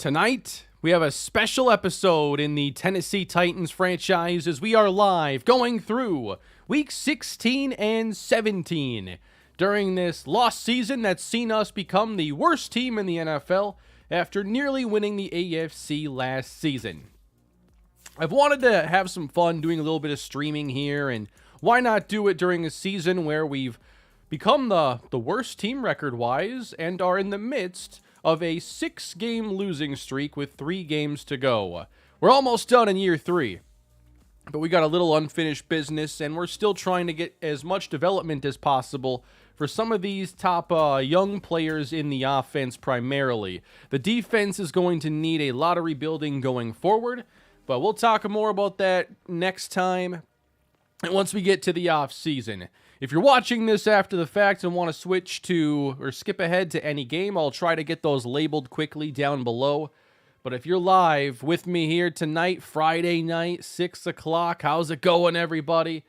Tonight, we have a special episode in the Tennessee Titans franchise as we are live going through Week 16 and 17 during this lost season that's seen us become the worst team in the NFL after nearly winning the AFC last season. I've wanted to have some fun doing a little bit of streaming here, and why not do it during a season where we've become the worst team record-wise and are in the midst of a 6-game losing streak with 3 games to go. We're almost done in year 3, but we got a little unfinished business, and we're still trying to get as much development as possible for some of these top young players in the offense primarily. The defense is going to need a lot of rebuilding going forward, but we'll talk more about that next time and once we get to the off season. If you're watching this after the fact and want to switch to or skip ahead to any game, I'll try to get those labeled quickly down below. But if you're live with me here tonight, Friday night, 6 o'clock, how's it going, everybody?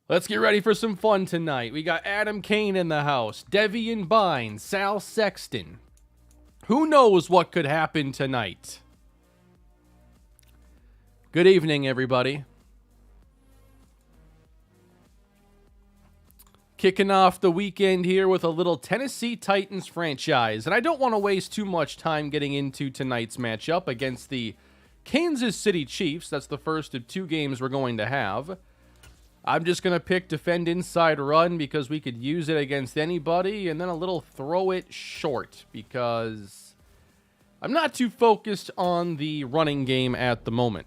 Let's get ready for some fun tonight. We got Adam Kane in the house, Devian Bynes, Sal Sexton. Who knows what could happen tonight? Good evening, everybody. Kicking off the weekend here with a little Tennessee Titans franchise. And I don't want to waste too much time getting into tonight's matchup against the Kansas City Chiefs. That's the first of 2 games we're going to have. I'm just going to pick defend inside run because we could use it against anybody. And then a little throw it short because I'm not too focused on the running game at the moment.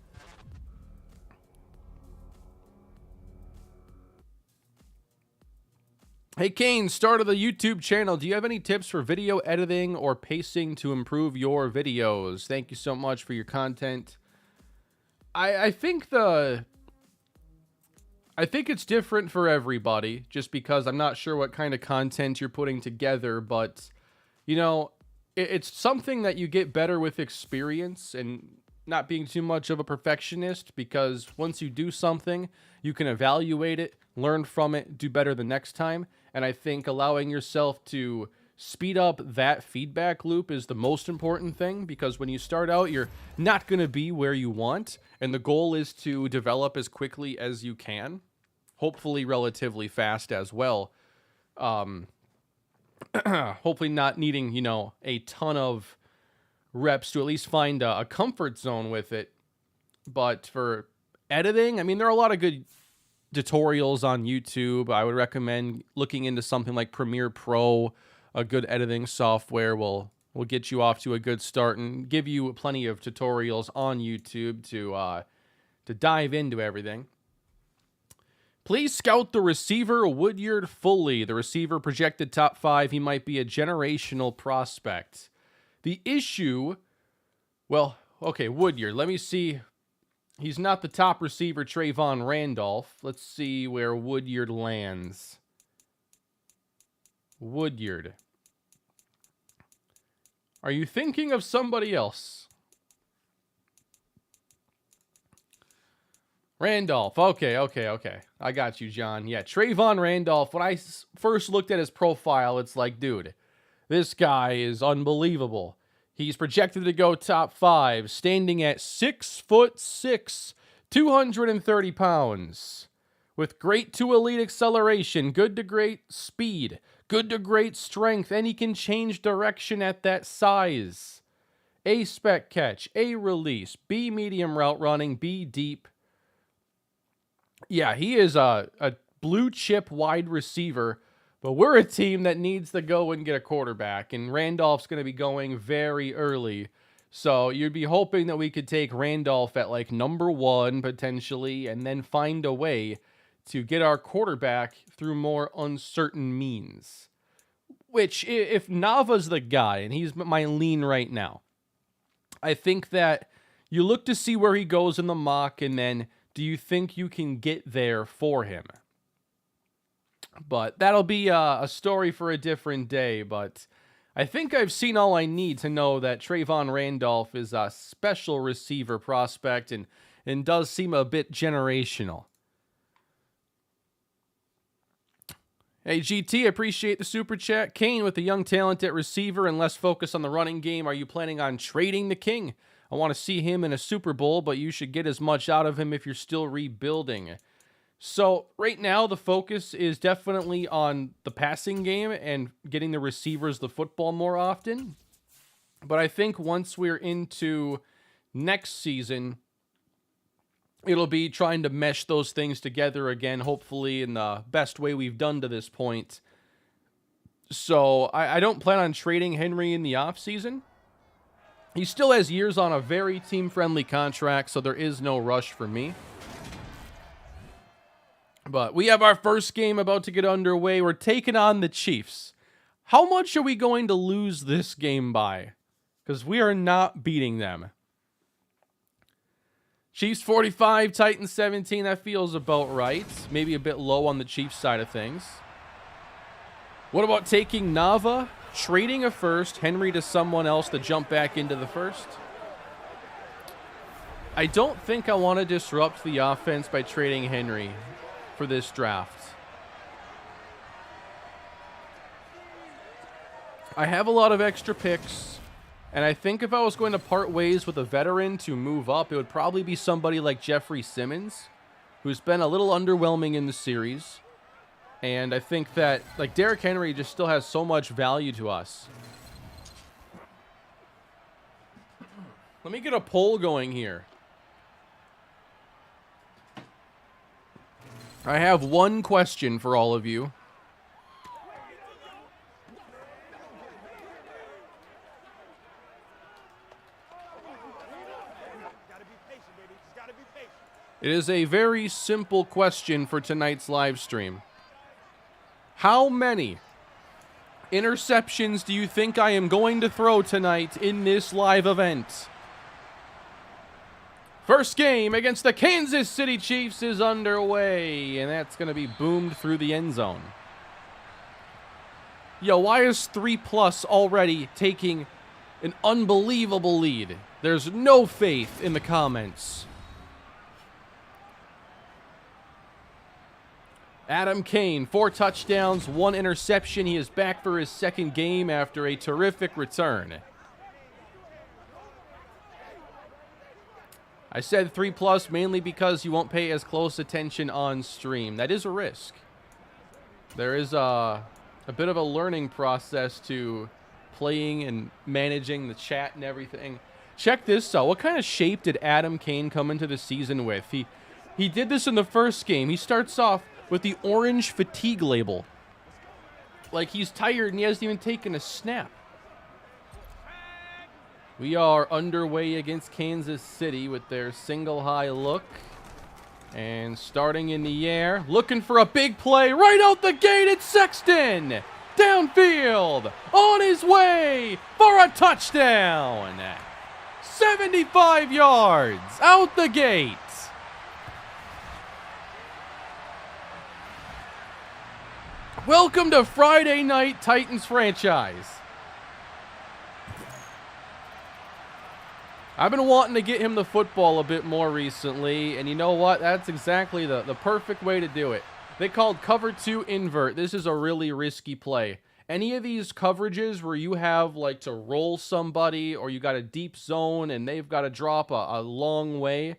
Hey Kane, start of the YouTube channel. Do you have any tips for video editing or pacing to improve your videos? Thank you so much for your content. I think it's different for everybody, just because I'm not sure what kind of content you're putting together, but you know, it's something that you get better with experience and not being too much of a perfectionist, because once you do something, you can evaluate it, learn from it, do better the next time. And I think allowing yourself to speed up that feedback loop is the most important thing, because when you start out, you're not going to be where you want. And the goal is to develop as quickly as you can, hopefully relatively fast as well. Hopefully not needing, you know, a ton of reps to at least find a comfort zone with it. But for editing, I mean, there are a lot of good tutorials on YouTube. I would recommend looking into something like Premiere Pro. A good editing software will get you off to a good start and give you plenty of tutorials on YouTube to dive into everything. Please scout the receiver Woodyard fully. The receiver projected top 5. He might be a generational prospect. The issue, well, okay, Woodyard. Let me see. He's not the top receiver, Trayvon Randolph. Let's see where Woodyard lands. Woodyard. Are you thinking of somebody else? Randolph. Okay. I got you, John. Yeah, Trayvon Randolph. When I first looked at his profile, it's like, dude, this guy is unbelievable. He's projected to go top 5, standing at 6'6", 230 pounds. With great to elite acceleration, good to great speed, good to great strength, and he can change direction at that size. A spec catch, A release, B medium route running, B deep. Yeah, he is a blue chip wide receiver. But we're a team that needs to go and get a quarterback, and Randolph's going to be going very early. So you'd be hoping that we could take Randolph at like number 1 potentially, and then find a way to get our quarterback through more uncertain means. Which, if Nava's the guy, and he's my lean right now, I think that you look to see where he goes in the mock, and then do you think you can get there for him? But that'll be a story for a different day. But I think I've seen all I need to know that Trayvon Randolph is a special receiver prospect and does seem a bit generational. Hey, GT, appreciate the super chat. Kane with the young talent at receiver and less focus on the running game. Are you planning on trading the king? I want to see him in a Super Bowl, but you should get as much out of him if you're still rebuilding. So right now, the focus is definitely on the passing game and getting the receivers the football more often. But I think once we're into next season, it'll be trying to mesh those things together again, hopefully in the best way we've done to this point. So I don't plan on trading Henry in the offseason. He still has years on a very team-friendly contract, so there is no rush for me. But we have our first game about to get underway. We're taking on the Chiefs. How much are we going to lose this game by? Because we are not beating them. Chiefs 45, Titans 17. That feels about right. Maybe a bit low on the Chiefs side of things. What about taking Nava, trading a first, Henry to someone else to jump back into the first? I don't think I want to disrupt the offense by trading Henry for this draft. I have a lot of extra picks. And I think if I was going to part ways with a veteran to move up, it would probably be somebody like Jeffrey Simmons, who's been a little underwhelming in the series. And I think that, like, Derrick Henry just still has so much value to us. Let me get a poll going here. I have one question for all of you. It is a very simple question for tonight's live stream. How many interceptions do you think I am going to throw tonight in this live event? First game against the Kansas City Chiefs is underway, and that's going to be boomed through the end zone. Yo, why is 3+ already taking an unbelievable lead? There's no faith in the comments. Adam Kane, 4 touchdowns, 1 interception. He is back for his second game after a terrific return. I said 3+ mainly because you won't pay as close attention on stream. That is a risk. There is a bit of a learning process to playing and managing the chat and everything. Check this out. What kind of shape did Adam Kane come into the season with? He did this in the first game. He starts off with the orange fatigue label. Like he's tired and he hasn't even taken a snap. We are underway against Kansas City with their single high look. And starting in the air, looking for a big play right out the gate. It's Sexton. Downfield. On his way for a touchdown. 75 yards out the gate. Welcome to Friday Night Titans franchise. I've been wanting to get him the football a bit more recently, and you know what? That's exactly the perfect way to do it. They called cover 2 invert. This is a really risky play. Any of these coverages where you have like to roll somebody or you got a deep zone and they've got to drop a long way,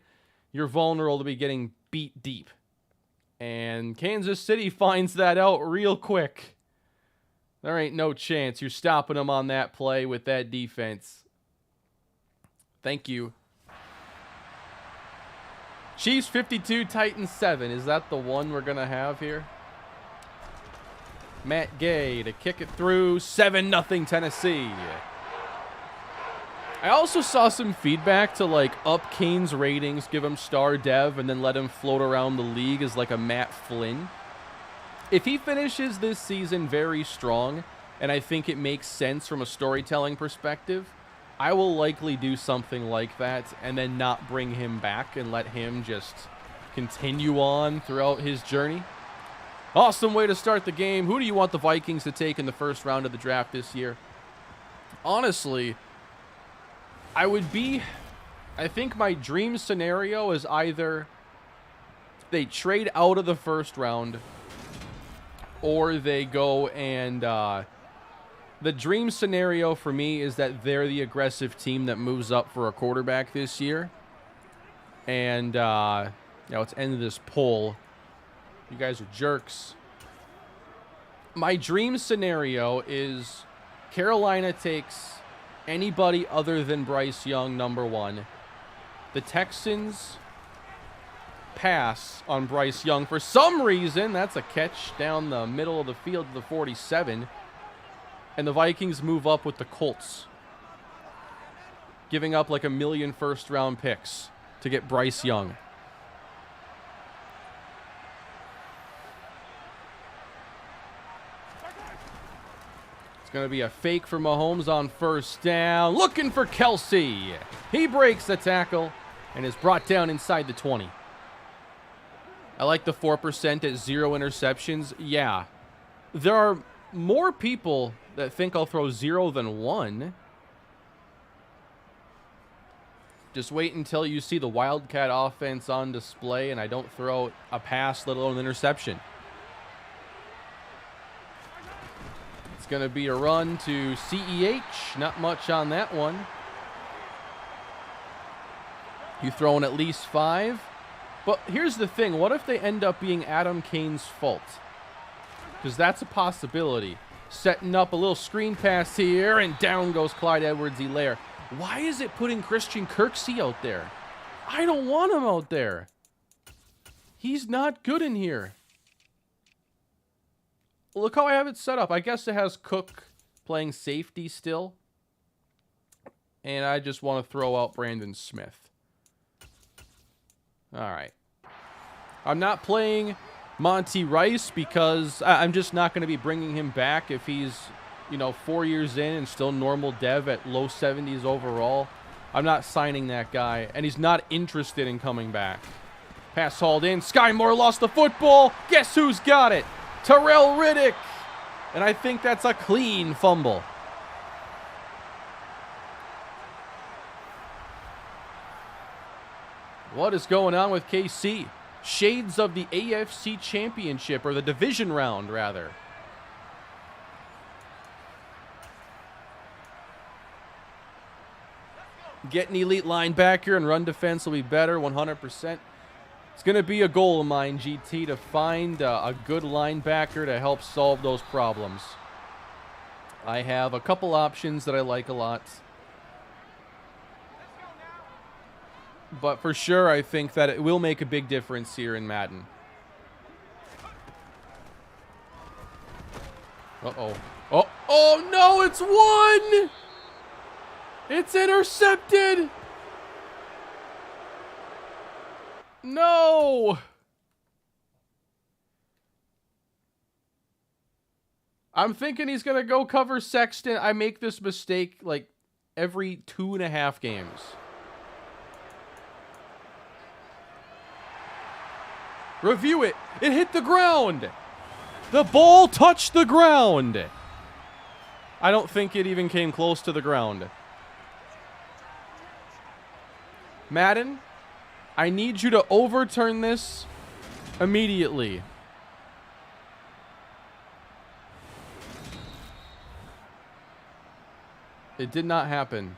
you're vulnerable to be getting beat deep. And Kansas City finds that out real quick. There ain't no chance you're stopping them on that play with that defense. Thank you. Chiefs 52, Titans 7. Is that the one we're going to have here? Matt Gay to kick it through. 7-0 Tennessee. I also saw some feedback to like up Kane's ratings, give him star dev, and then let him float around the league as like a Matt Flynn. If he finishes this season very strong, and I think it makes sense from a storytelling perspective, I will likely do something like that and then not bring him back and let him just continue on throughout his journey. Awesome way to start the game. Who do you want the Vikings to take in the first round of the draft this year? Honestly, I think my dream scenario is either they trade out of the first round or they go and the dream scenario for me is that they're the aggressive team that moves up for a quarterback this year. And let's end this poll. You guys are jerks. My dream scenario is Carolina takes anybody other than Bryce Young, number one. The Texans pass on Bryce Young. For some reason, that's a catch down the middle of the field to the 47. And the Vikings move up with the Colts, giving up like 1 million first-round picks to get Bryce Young. It's going to be a fake for Mahomes on first down. Looking for Kelsey. He breaks the tackle and is brought down inside the 20. I like the 4% at 0 interceptions. Yeah, there are more people that think I'll throw 0 than 1. Just wait until you see the Wildcat offense on display and I don't throw a pass, let alone an interception. It's going to be a run to CEH. Not much on that one. You throwing at least 5. But here's the thing. What if they end up being Adam Kane's fault? Because that's a possibility. Setting up a little screen pass here, and down goes Clyde Edwards-Helaire. Why is it putting Christian Kirksey out there? I don't want him out there. He's not good in here. Look how I have it set up. I guess it has Cook playing safety still. And I just want to throw out Brandon Smith. All right. I'm not playing Monty Rice because I'm just not going to be bringing him back if he's, 4 years in and still normal dev at low 70s overall. I'm not signing that guy, and he's not interested in coming back. Pass hauled in. Sky Moore lost the football. Guess who's got it? Terrell Riddick. And I think that's a clean fumble. What is going on with KC? Shades of the AFC Championship, or the division round, rather. Get an elite linebacker and run defense will be better, 100%. It's going to be a goal of mine, GT, to find a good linebacker to help solve those problems. I have a couple options that I like a lot. But for sure, I think that it will make a big difference here in Madden. Uh-oh. Oh, no, it's 1! It's intercepted! No! I'm thinking he's going to go cover Sexton. I make this mistake like every 2.5 games. Review it. It hit the ground. The ball touched the ground. I don't think it even came close to the ground. Madden, I need you to overturn this immediately. It did not happen.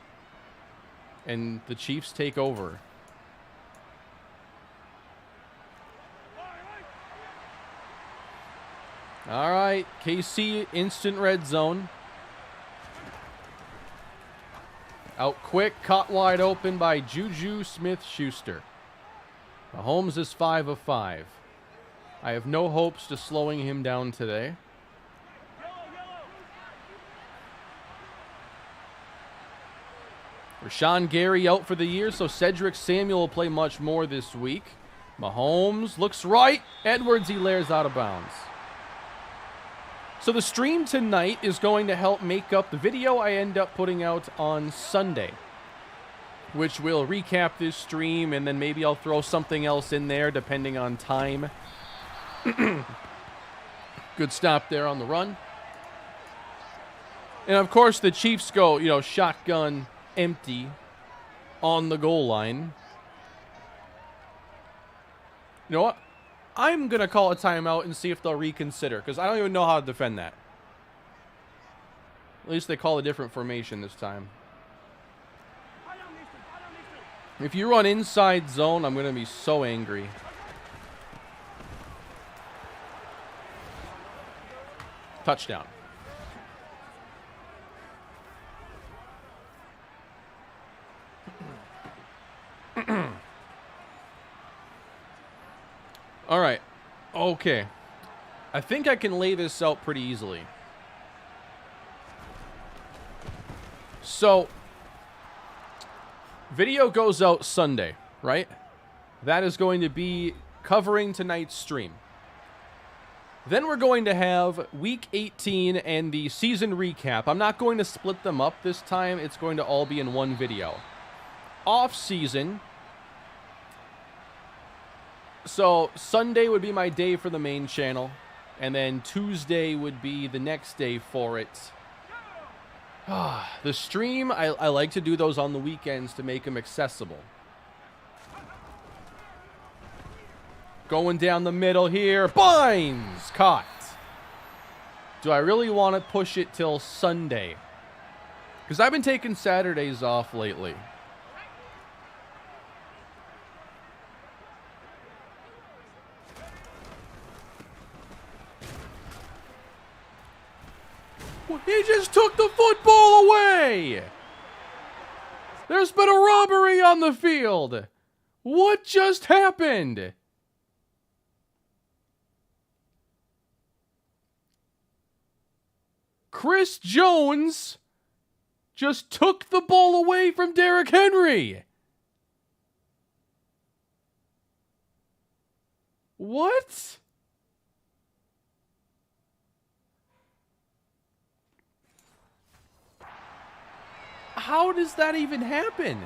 And the Chiefs take over. All right, KC instant red zone. Out quick, caught wide open by Juju Smith-Schuster. Mahomes is 5 of 5. I have no hopes to slowing him down today. Rashawn Gary out for the year, so Cedric Samuel will play much more this week. Mahomes looks right. Edwards-Helaire's out of bounds. So the stream tonight is going to help make up the video I end up putting out on Sunday, which will recap this stream, and then maybe I'll throw something else in there depending on time. Good stop there on the run. And of course the Chiefs go, shotgun empty on the goal line. You know what? I'm going to call a timeout and see if they'll reconsider, because I don't even know how to defend that. At least they call a different formation this time. If you run inside zone, I'm going to be so angry. Touchdown. All right. Okay. I think I can lay this out pretty easily. So, video goes out Sunday, right? That is going to be covering tonight's stream. Then we're going to have Week 18 and the season recap. I'm not going to split them up this time. It's going to all be in one video. Off season. So Sunday would be my day for the main channel. And then Tuesday would be the next day for it. The stream, I like to do those on the weekends to make them accessible. Going down the middle here. Binds! Caught. Do I really want to push it till Sunday? Because I've been taking Saturdays off lately. He just took the football away! There's been a robbery on the field! What just happened? Chris Jones just took the ball away from Derrick Henry. What? How does that even happen?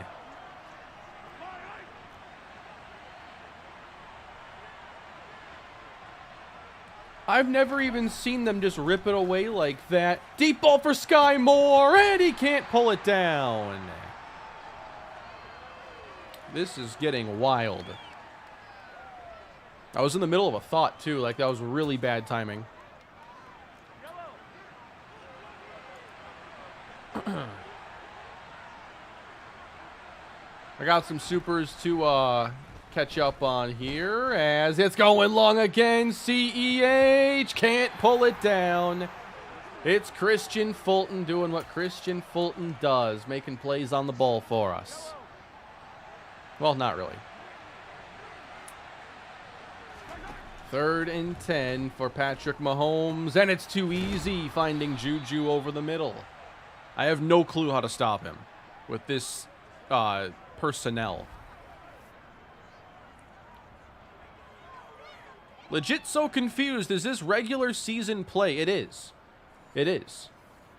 I've never even seen them just rip it away like that. Deep ball for Sky Moore, and he can't pull it down. This is getting wild. I was in the middle of a thought, too. Like, that was really bad timing. I got some supers to catch up on here as it's going long again. CEH can't pull it down. It's Christian Fulton doing what Christian Fulton does, making plays on the ball for us. Well, not really. 3rd and 10 for Patrick Mahomes, and it's too easy finding Juju over the middle. I have no clue how to stop him with this personnel. Legit so confused. Is this regular season play? It is. It is.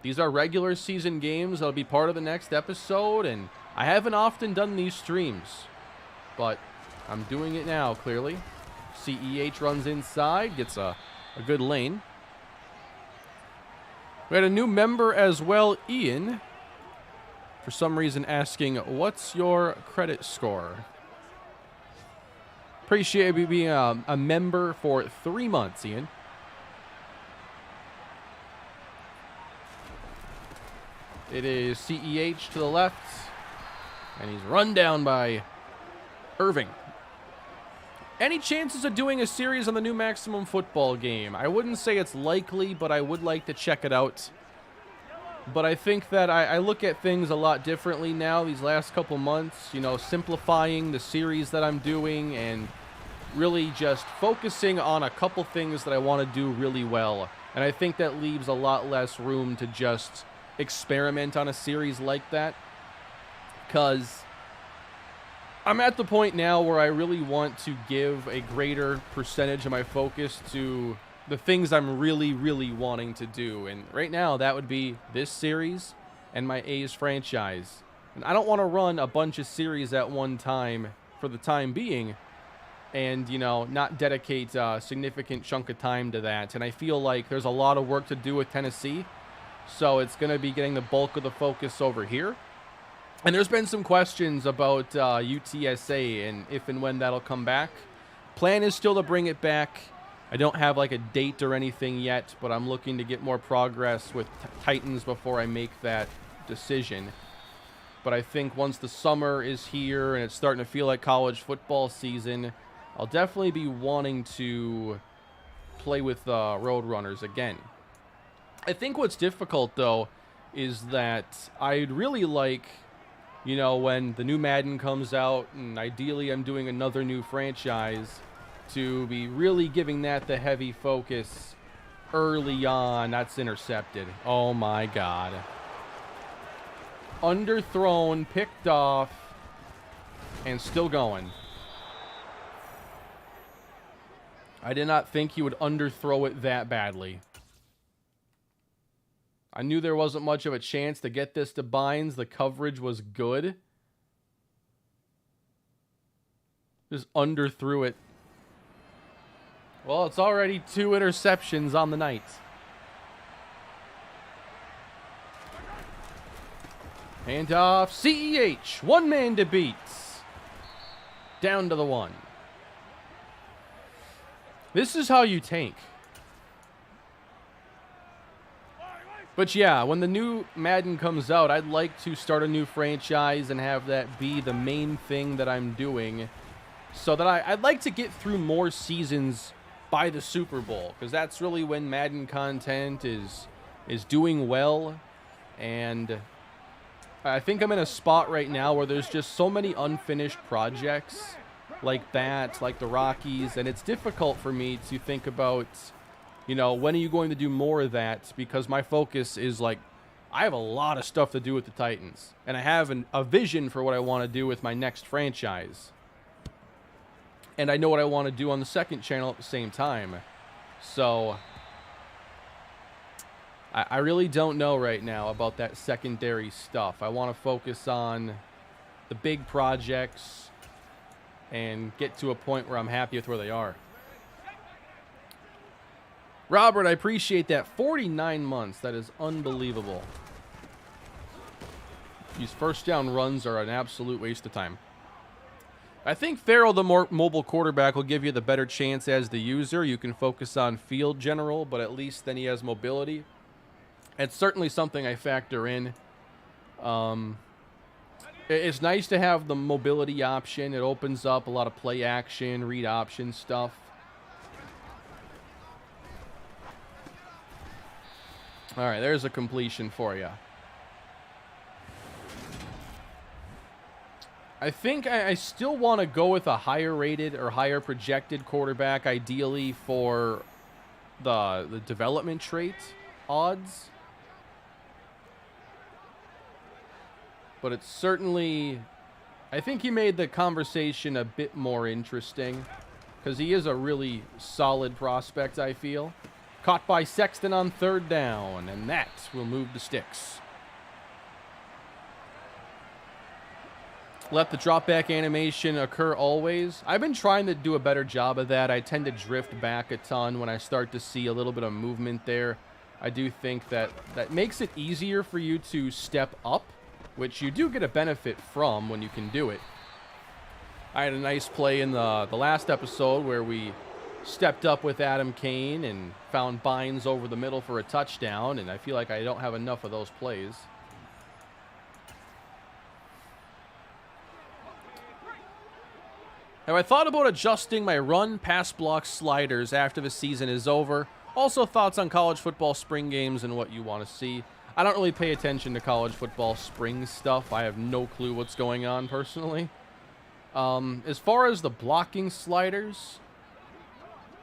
These are regular season games that'll be part of the next episode, and I haven't often done these streams, but I'm doing it now, clearly. CEH runs inside, gets a good lane. We had a new member as well, Ian, for some reason asking, what's your credit score? Appreciate you being a member for 3 months, Ian. It is CEH to the left, and he's run down by Irving. Any chances of doing a series on the new Maximum Football game? I wouldn't say it's likely, but I would like to check it out. But I think that I look at things a lot differently now these last couple months, you know, simplifying the series that I'm doing and really just focusing on a couple things that I want to do really well. And I think that leaves a lot less room to just experiment on a series like that, because I'm at the point now where I really want to give a greater percentage of my focus to the things I'm really, really wanting to do. And right now, that would be this series and my A's franchise. And I don't want to run a bunch of series at one time for the time being and, you know, not dedicate a significant chunk of time to that. And I feel like there's a lot of work to do with Tennessee, so it's going to be getting the bulk of the focus over here. And there's been some questions about UTSA and if and when that'll come back. Plan is still to bring it back. I don't have like a date or anything yet, but I'm looking to get more progress with Titans before I make that decision. But I think once the summer is here and it's starting to feel like college football season, I'll definitely be wanting to play with Roadrunners again. I think what's difficult, though, is that I'd really like, you know, when the new Madden comes out, and ideally I'm doing another new franchise, to be really giving that the heavy focus early on. That's intercepted. Oh, my God. Underthrown, picked off, and still going. I did not think he would underthrow it that badly. I knew there wasn't much of a chance to get this to Bynes. The coverage was good. Just underthrew it. Well, it's already 2 interceptions on the night. Handoff, CEH, 1 man to beat. Down to the 1. This is how you tank. But yeah, when the new Madden comes out, I'd like to start a new franchise and have that be the main thing that I'm doing. So that I'd like to get through more seasons by the Super Bowl, because that's really when Madden content is doing well. And I think I'm in a spot right now where there's just so many unfinished projects like that, like the Rockies, and it's difficult for me to think about, you know, when are you going to do more of that, because my focus is like, I have a lot of stuff to do with the Titans, and I have a vision for what I want to do with my next franchise. And I know what I want to do on the second channel at the same time. So I really don't know right now about that secondary stuff. I want to focus on the big projects and get to a point where I'm happy with where they are. Robert, I appreciate that. 49 months. That is unbelievable. These first down runs are an absolute waste of time. I think Farrell, the more mobile quarterback, will give you the better chance as the user. You can focus on field general, but at least then he has mobility. It's certainly something I factor in. It's nice to have the mobility option. It opens up a lot of play action, read option stuff. All right, there's a completion for you. I think I still want to go with a higher rated or higher projected quarterback, ideally for the development trait odds. But it's certainly, I think he made the conversation a bit more interesting because he is a really solid prospect, I feel. Caught by Sexton on 3rd down, and that will move the sticks. Let the drop back animation occur always. I've been trying to do a better job of that. I tend to drift back a ton when I start to see a little bit of movement there. I do think that makes it easier for you to step up, which you do get a benefit from when you can do it. I had a nice play in the last episode where we stepped up with Adam Kane and found Bynes over the middle for a touchdown, and I feel like I don't have enough of those plays. Have I thought about adjusting my run pass block sliders after the season is over? Also, thoughts on college football spring games and what you want to see. I don't really pay attention to college football spring stuff. I have no clue what's going on personally. As far as the blocking sliders,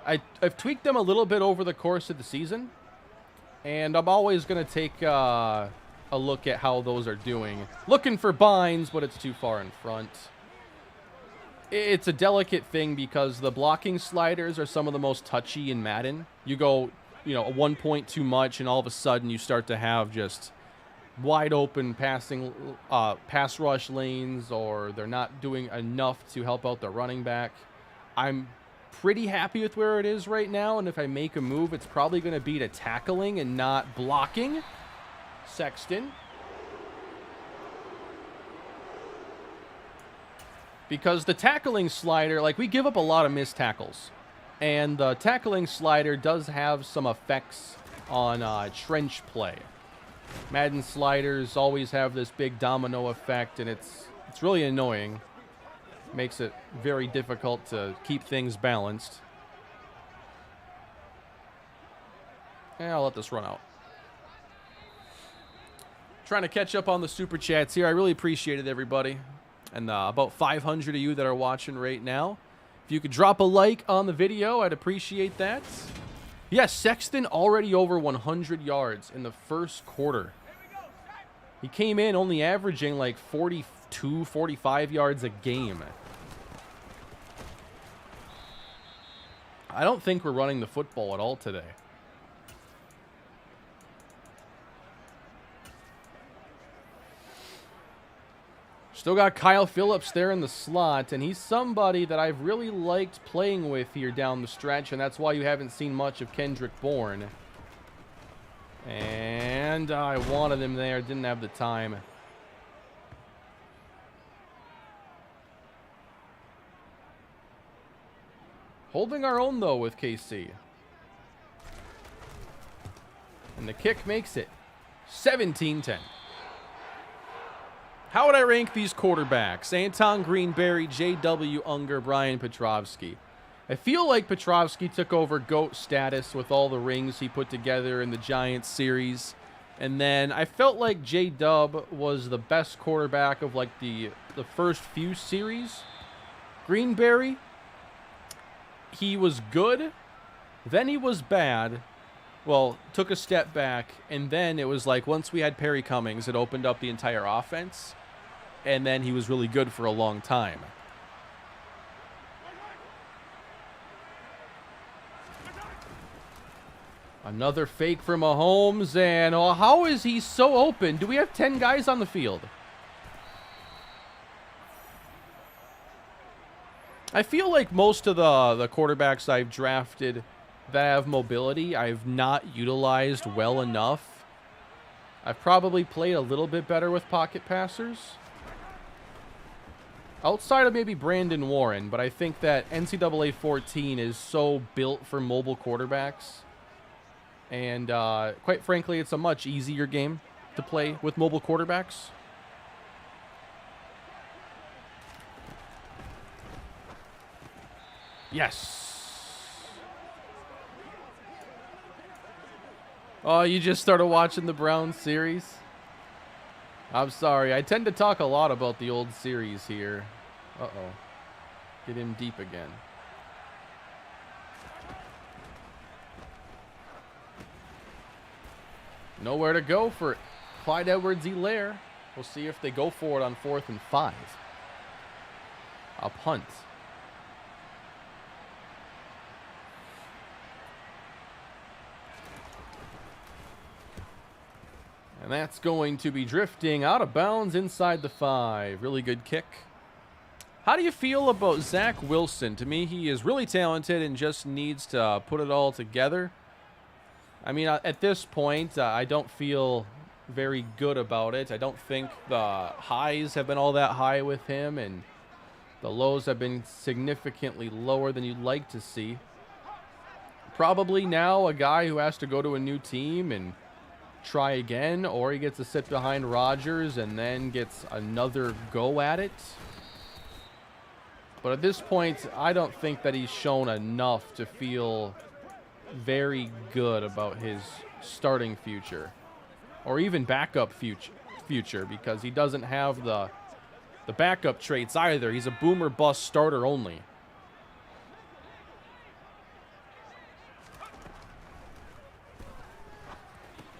I've tweaked them a little bit over the course of the season, and I'm always going to take a look at how those are doing. Looking for Bynes, but it's too far in front. It's a delicate thing because the blocking sliders are some of the most touchy in Madden. You go, a 1 point too much, and all of a sudden you start to have just wide open pass rush lanes, or they're not doing enough to help out the running back. I'm pretty happy with where it is right now, and if I make a move, it's probably going to be to tackling and not blocking. Sexton. Because the tackling slider, like, we give up a lot of missed tackles. And the tackling slider does have some effects on trench play. Madden sliders always have this big domino effect, and it's really annoying. Makes it very difficult to keep things balanced. Yeah, I'll let this run out. Trying to catch up on the super chats here. I really appreciate it, everybody. And about 500 of you that are watching right now. If you could drop a like on the video, I'd appreciate that. Yes, Sexton already over 100 yards in the first quarter. He came in only averaging like 42, 45 yards a game. I don't think we're running the football at all today. Still got Kyle Phillips there in the slot, and he's somebody that I've really liked playing with here down the stretch, and that's why you haven't seen much of Kendrick Bourne. And I wanted him there, didn't have the time. Holding our own, though, with KC. And the kick makes it 17-10. How would I rank these quarterbacks? Anton Greenberry, J.W. Unger, Brian Petrovsky. I feel like Petrovsky took over GOAT status with all the rings he put together in the Giants series. And then I felt like J-Dub was the best quarterback of like the first few series. Greenberry, he was good, then he was bad. Well, took a step back, and then it was like once we had Perry Cummings, it opened up the entire offense. And then he was really good for a long time. Another fake for Mahomes, and oh, how is he so open? Do we have 10 guys on the field? I feel like most of the quarterbacks I've drafted that have mobility, I've not utilized well enough. I've probably played a little bit better with pocket passers. Outside of maybe Brandon Warren, but I think that NCAA 14 is so built for mobile quarterbacks. And quite frankly, it's a much easier game to play with mobile quarterbacks. Yes. Oh, you just started watching the Browns series? I'm sorry. I tend to talk a lot about the old series here. Uh-oh. Get him deep again. Nowhere to go for Clyde Edwards-Helaire. We'll see if they go for it on 4th and 5. A punt. And that's going to be drifting out of bounds inside the 5. Really good kick. How do you feel about Zach Wilson? To me, he is really talented and just needs to put it all together. I mean, at this point, I don't feel very good about it. I don't think the highs have been all that high with him, and the lows have been significantly lower than you'd like to see. Probably now a guy who has to go to a new team and try again, or he gets to sit behind Rodgers and then gets another go at it. But at this point, I don't think that he's shown enough to feel very good about his starting future or even backup future because he doesn't have the backup traits either. He's a boomer bust starter only.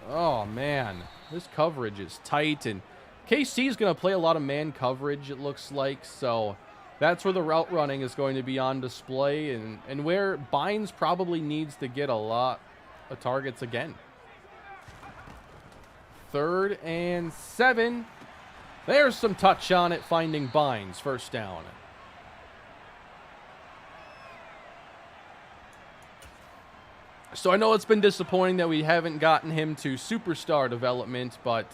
Oh, man. This coverage is tight, and KC is going to play a lot of man coverage, it looks like, so that's where the route running is going to be on display, and where Bynes probably needs to get a lot of targets again. 3rd and 7. There's some touch on it, finding Bynes. First down. So I know it's been disappointing that we haven't gotten him to superstar development, but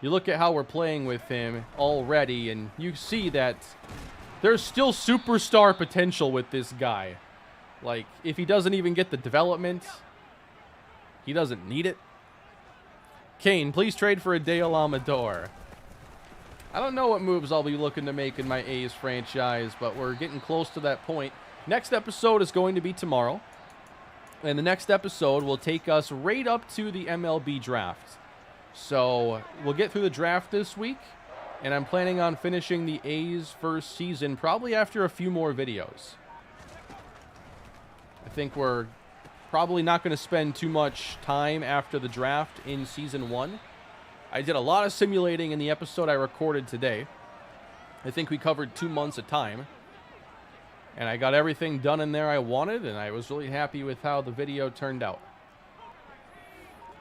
you look at how we're playing with him already, and you see that there's still superstar potential with this guy. Like, if he doesn't even get the development, he doesn't need it. Kane, please trade for a Dale Amador. I don't know what moves I'll be looking to make in my A's franchise, but we're getting close to that point. Next episode is going to be tomorrow. And the next episode will take us right up to the MLB draft. So we'll get through the draft this week. And I'm planning on finishing the A's first season probably after a few more videos. I think we're probably not going to spend too much time after the draft in season 1. I did a lot of simulating in the episode I recorded today. I think we covered 2 months of time. And I got everything done in there I wanted, and I was really happy with how the video turned out.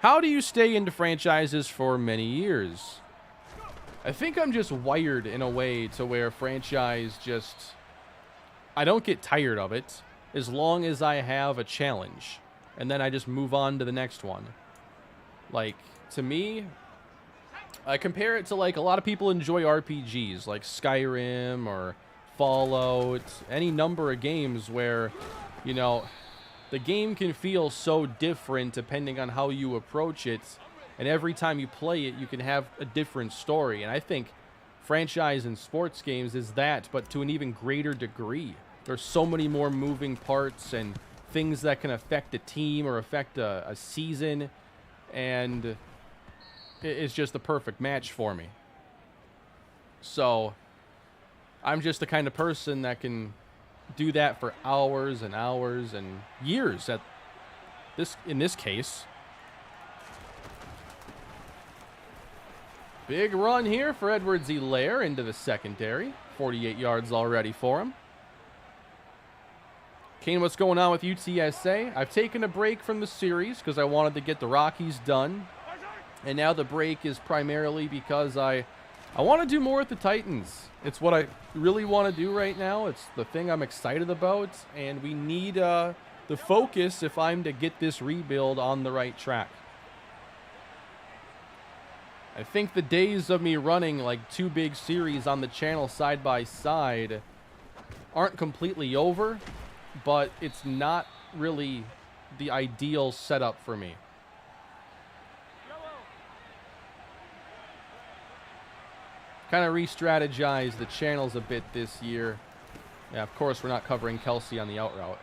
How do you stay into franchises for many years? I think I'm just wired in a way to where franchise just... I don't get tired of it as long as I have a challenge. And then I just move on to the next one. Like, to me, I compare it to, like, a lot of people enjoy RPGs, like Skyrim or Fallout, any number of games where, you know, the game can feel so different depending on how you approach it. And every time you play it, you can have a different story. And I think franchise in sports games is that, but to an even greater degree. There's so many more moving parts and things that can affect a team or affect a season. And it's just the perfect match for me. So I'm just the kind of person that can do that for hours and hours and years in this case. Big run here for Edwards-Helaire into the secondary. 48 yards already for him. Kane, what's going on with UTSA? I've taken a break from the series because I wanted to get the Rockies done. And now the break is primarily because I want to do more with the Titans. It's what I really want to do right now. It's the thing I'm excited about. And we need the focus if I'm to get this rebuild on the right track. I think the days of me running like 2 big series on the channel side by side aren't completely over, but it's not really the ideal setup for me. Kind of re-strategized the channels a bit this year. Yeah, of course we're not covering Kelsey on the out route.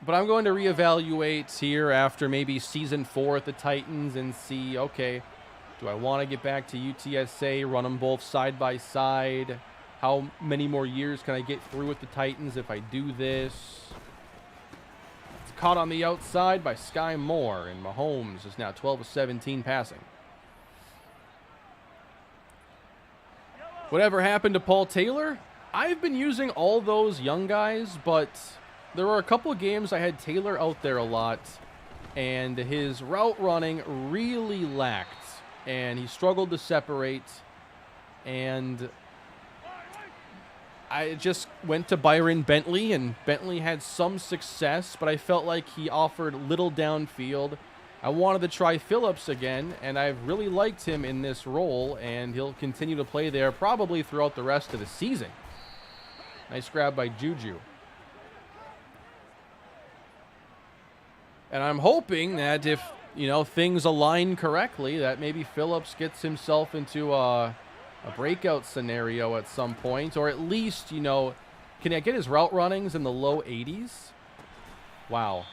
But I'm going to reevaluate here after maybe season 4 at the Titans and see, okay, do I want to get back to UTSA, run them both side by side? How many more years can I get through with the Titans if I do this? It's caught on the outside by Sky Moore, and Mahomes is now 12 of 17 passing. Whatever happened to Paul Taylor? I've been using all those young guys, but there were a couple of games I had Taylor out there a lot, and his route running really lacked, and he struggled to separate, and I just went to Byron Bentley, and Bentley had some success, but I felt like he offered little downfield. I wanted to try Phillips again, and I've really liked him in this role, and he'll continue to play there probably throughout the rest of the season. Nice grab by Juju. And I'm hoping that if, you know, things align correctly, that maybe Phillips gets himself into a breakout scenario at some point, or at least, you know, can I get his route runnings in the low 80s? Wow.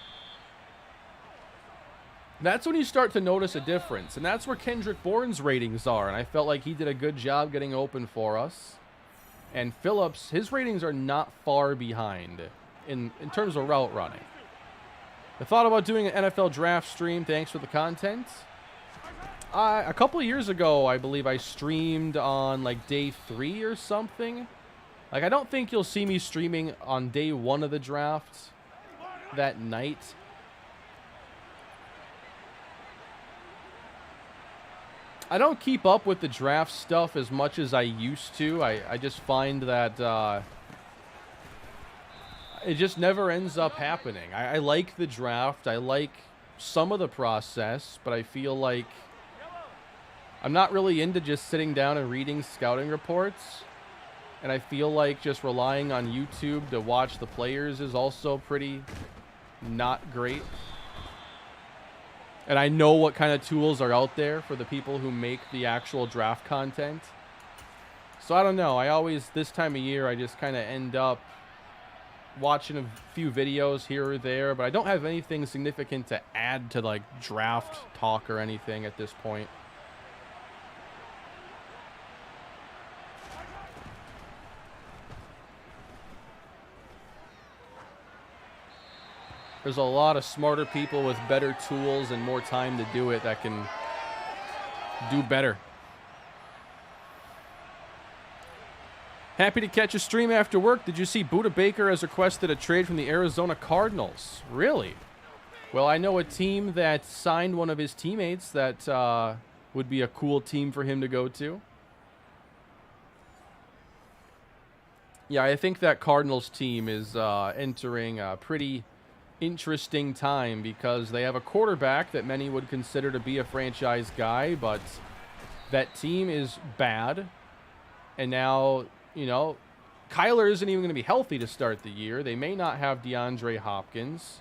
That's when you start to notice a difference, and that's where Kendrick Bourne's ratings are, and I felt like he did a good job getting open for us. And Phillips, his ratings are not far behind in terms of route running. I thought about doing an NFL draft stream. Thanks for the content. A couple of years ago, I believe I streamed on like day 3 or something. Like, I don't think you'll see me streaming on day 1 of the draft that night. I don't keep up with the draft stuff as much as I used to. I just find that it just never ends up happening. I like the draft. I like some of the process, but I feel like I'm not really into just sitting down and reading scouting reports. And I feel like just relying on YouTube to watch the players is also pretty not great. And I know what kind of tools are out there for the people who make the actual draft content. So I don't know. I always, this time of year, I just kind of end up watching a few videos here or there. But I don't have anything significant to add to, like, draft talk or anything at this point. There's a lot of smarter people with better tools and more time to do it that can do better. Happy to catch a stream after work. Did you see Buda Baker has requested a trade from the Arizona Cardinals? Really? Well, I know a team that signed one of his teammates that would be a cool team for him to go to. Yeah, I think that Cardinals team is entering a pretty interesting time because they have a quarterback that many would consider to be a franchise guy, but that team is bad. And now, you know, Kyler isn't even going to be healthy to start the year. They may not have DeAndre Hopkins.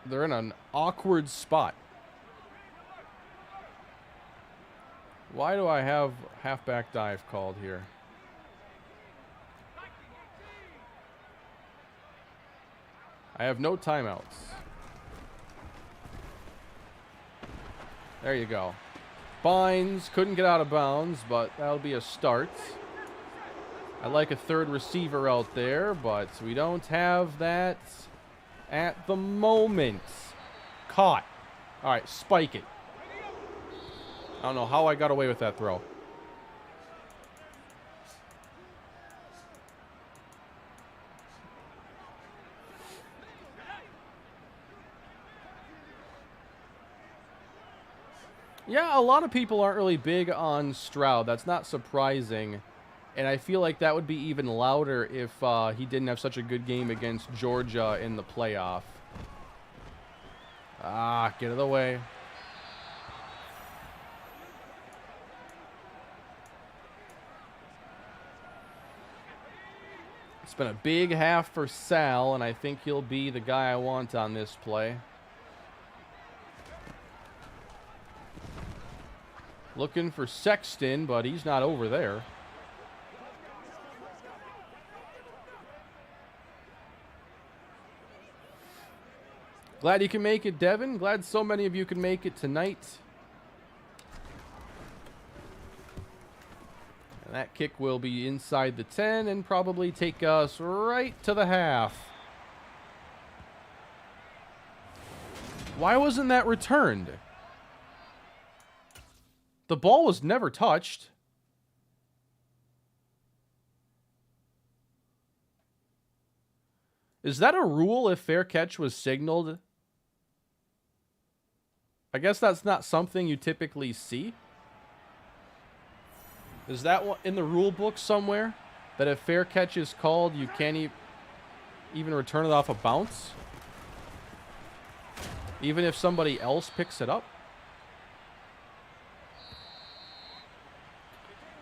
They're in an awkward spot. Why do I have halfback dive called here? I have no timeouts. There you go. Bynes couldn't get out of bounds, but that'll be a start. I like a third receiver out there, but we don't have that at the moment. Caught. All right, spike it. I don't know how I got away with that throw. Yeah, a lot of people aren't really big on Stroud. That's not surprising. And I feel like that would be even louder if he didn't have such a good game against Georgia in the playoff. Ah, get out of the way. It's been a big half for Sal, and I think he'll be the guy I want on this play. Looking for Sexton, but he's not over there. Glad you can make it, Devin. Glad so many of you can make it tonight. And that kick will be inside the 10 and probably take us right to the half. Why wasn't that returned? The ball was never touched. Is that a rule if fair catch was signaled? I guess that's not something you typically see. Is that in the rule book somewhere? That if fair catch is called, you can't even return it off a bounce? Even if somebody else picks it up?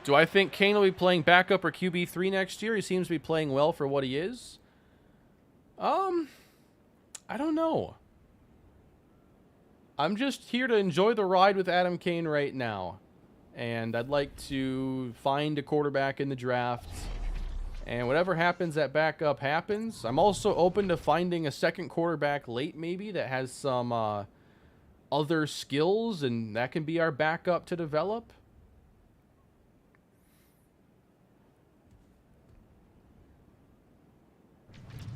Do I think Kane will be playing backup or QB3 next year? He seems to be playing well for what he is. I don't know. I'm just here to enjoy the ride with Adam Kane right now. And I'd like to find a quarterback in the draft. And whatever happens at backup happens. I'm also open to finding a second quarterback late maybe that has some other skills. And that can be our backup to develop.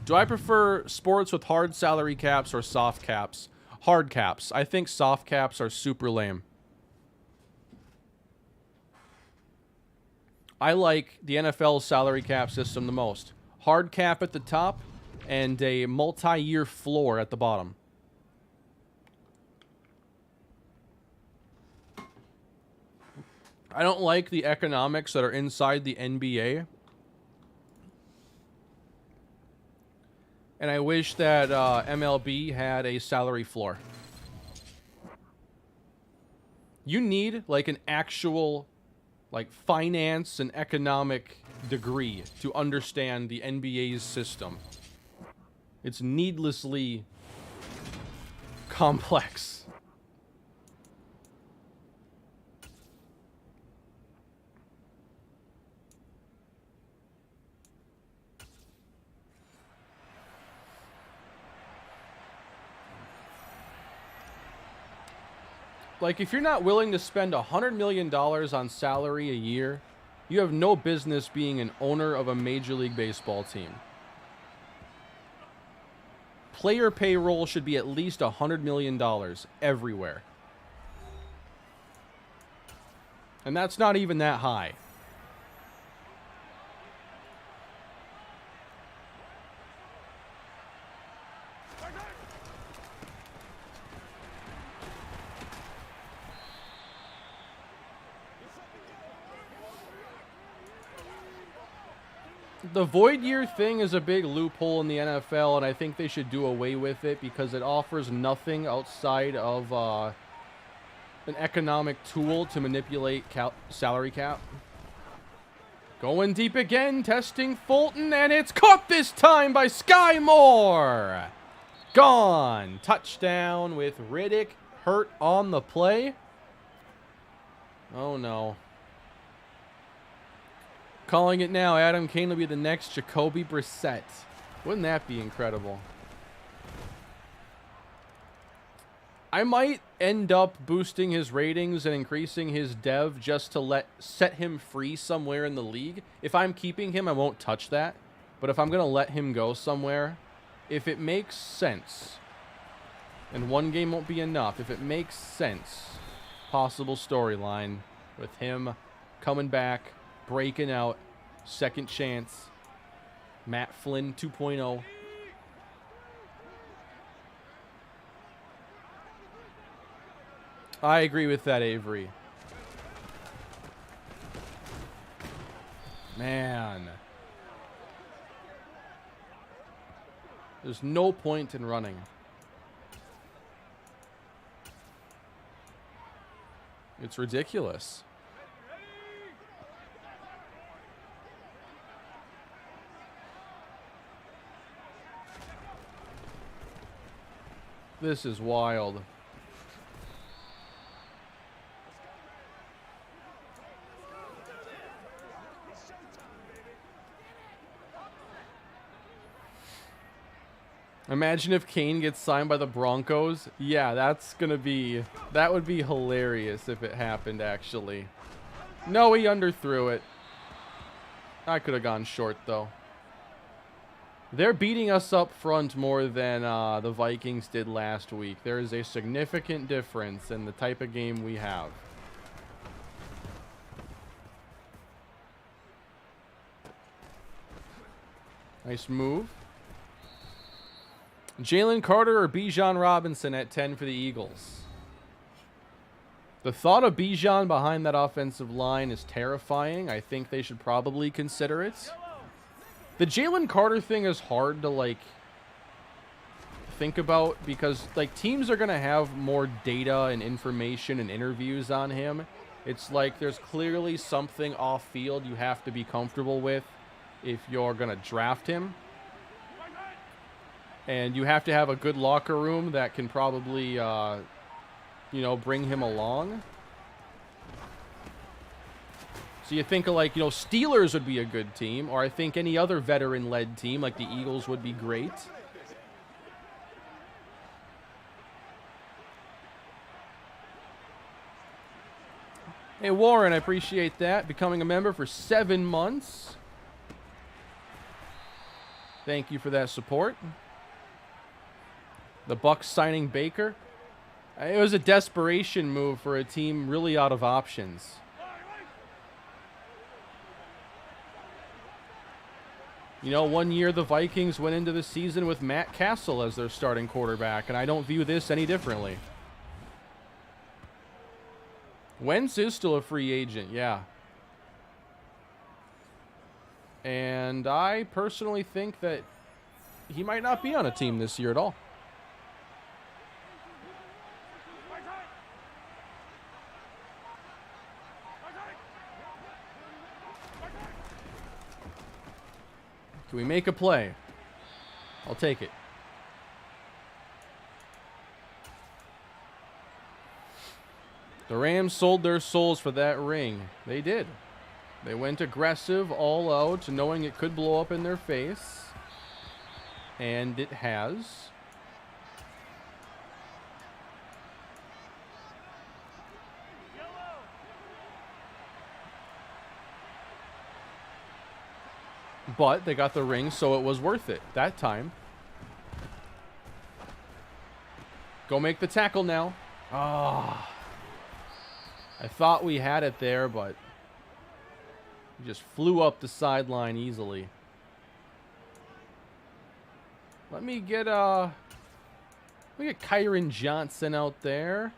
Do I prefer sports with hard salary caps or soft caps? Hard caps. I think soft caps are super lame. I like the NFL salary cap system the most. Hard cap at the top and a multi-year floor at the bottom. I don't like the economics that are inside the NBA. And I wish that MLB had a salary floor. You need like an actual like finance and economic degree to understand the NBA's system. It's needlessly complex. Like, if you're not willing to spend $100 million on salary a year, you have no business being an owner of a Major League Baseball team. Player payroll should be at least $100 million everywhere. And that's not even that high. The void year thing is a big loophole in the NFL, and I think they should do away with it because it offers nothing outside of an economic tool to manipulate salary cap. Going deep again, testing Fulton, and it's caught this time by Sky Moore. Gone. Touchdown with Riddick hurt on the play. Oh, no. Calling it now, Adam Kane will be the next Jacoby Brissett. Wouldn't that be incredible? I might end up boosting his ratings and increasing his dev just to set him free somewhere in the league. If I'm keeping him, I won't touch that. But if I'm going to let him go somewhere, if it makes sense, and one game won't be enough, if it makes sense, possible storyline with him coming back, breaking out, second chance, Matt Flynn 2.0. I agree with that, Avery. Man. There's no point in running. It's ridiculous. This is wild. Imagine if Kane gets signed by the Broncos. Yeah, that would be hilarious if it happened, actually. No, he underthrew it. I could have gone short, though. They're beating us up front more than the Vikings did last week. There is a significant difference in the type of game we have. Nice move. Jalen Carter or Bijan Robinson at 10 for the Eagles. The thought of Bijan behind that offensive line is terrifying. I think they should probably consider it. The Jalen Carter thing is hard to, like, think about because, like, teams are going to have more data and information and interviews on him. It's like there's clearly something off field you have to be comfortable with if you're going to draft him. And you have to have a good locker room that can probably, you know, bring him along. So you think of, like, you know, Steelers would be a good team, or I think any other veteran-led team, like the Eagles, would be great. Hey, Warren, I appreciate that. Becoming a member for 7 months. Thank you for that support. The Bucs signing Baker. It was a desperation move for a team really out of options. You know, one year the Vikings went into the season with Matt Castle as their starting quarterback, and I don't view this any differently. Wentz is still a free agent, yeah. And I personally think that he might not be on a team this year at all. Can we make a play? I'll take it. The Rams sold their souls for that ring. They did. They went aggressive, all out, knowing it could blow up in their face. And it has. But they got the ring, so it was worth it that time. Go make the tackle now. Ah. I thought we had it there, but we just flew up the sideline easily. Let me get Kyron Johnson out there.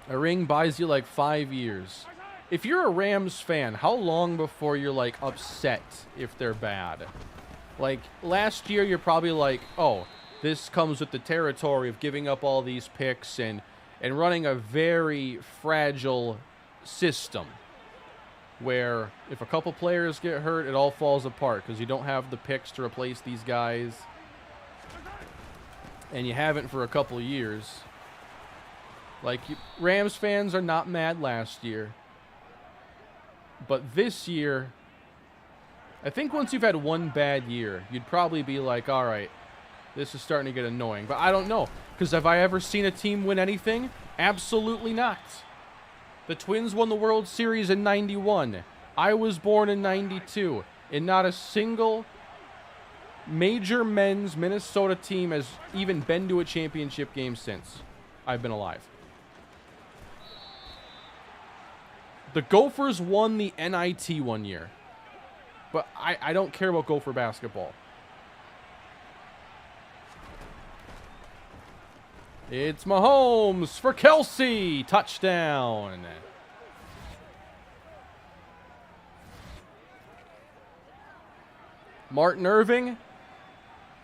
A ring buys you like 5 years. If you're a Rams fan, how long before you're like upset if they're bad? Like last year, you're probably like, oh, this comes with the territory of giving up all these picks and running a very fragile system where if a couple players get hurt, it all falls apart because you don't have the picks to replace these guys. And you haven't for a couple of years. Like, Rams fans are not mad last year. But this year, I think once you've had one bad year, you'd probably be like, all right, this is starting to get annoying. But I don't know, because have I ever seen a team win anything? Absolutely not. The Twins won the World Series in '91. I was born in '92. And not a single major men's Minnesota team has even been to a championship game since I've been alive. The Gophers won the NIT one year. But I don't care about Gopher basketball. It's Mahomes for Kelsey. Touchdown. Martin Irving.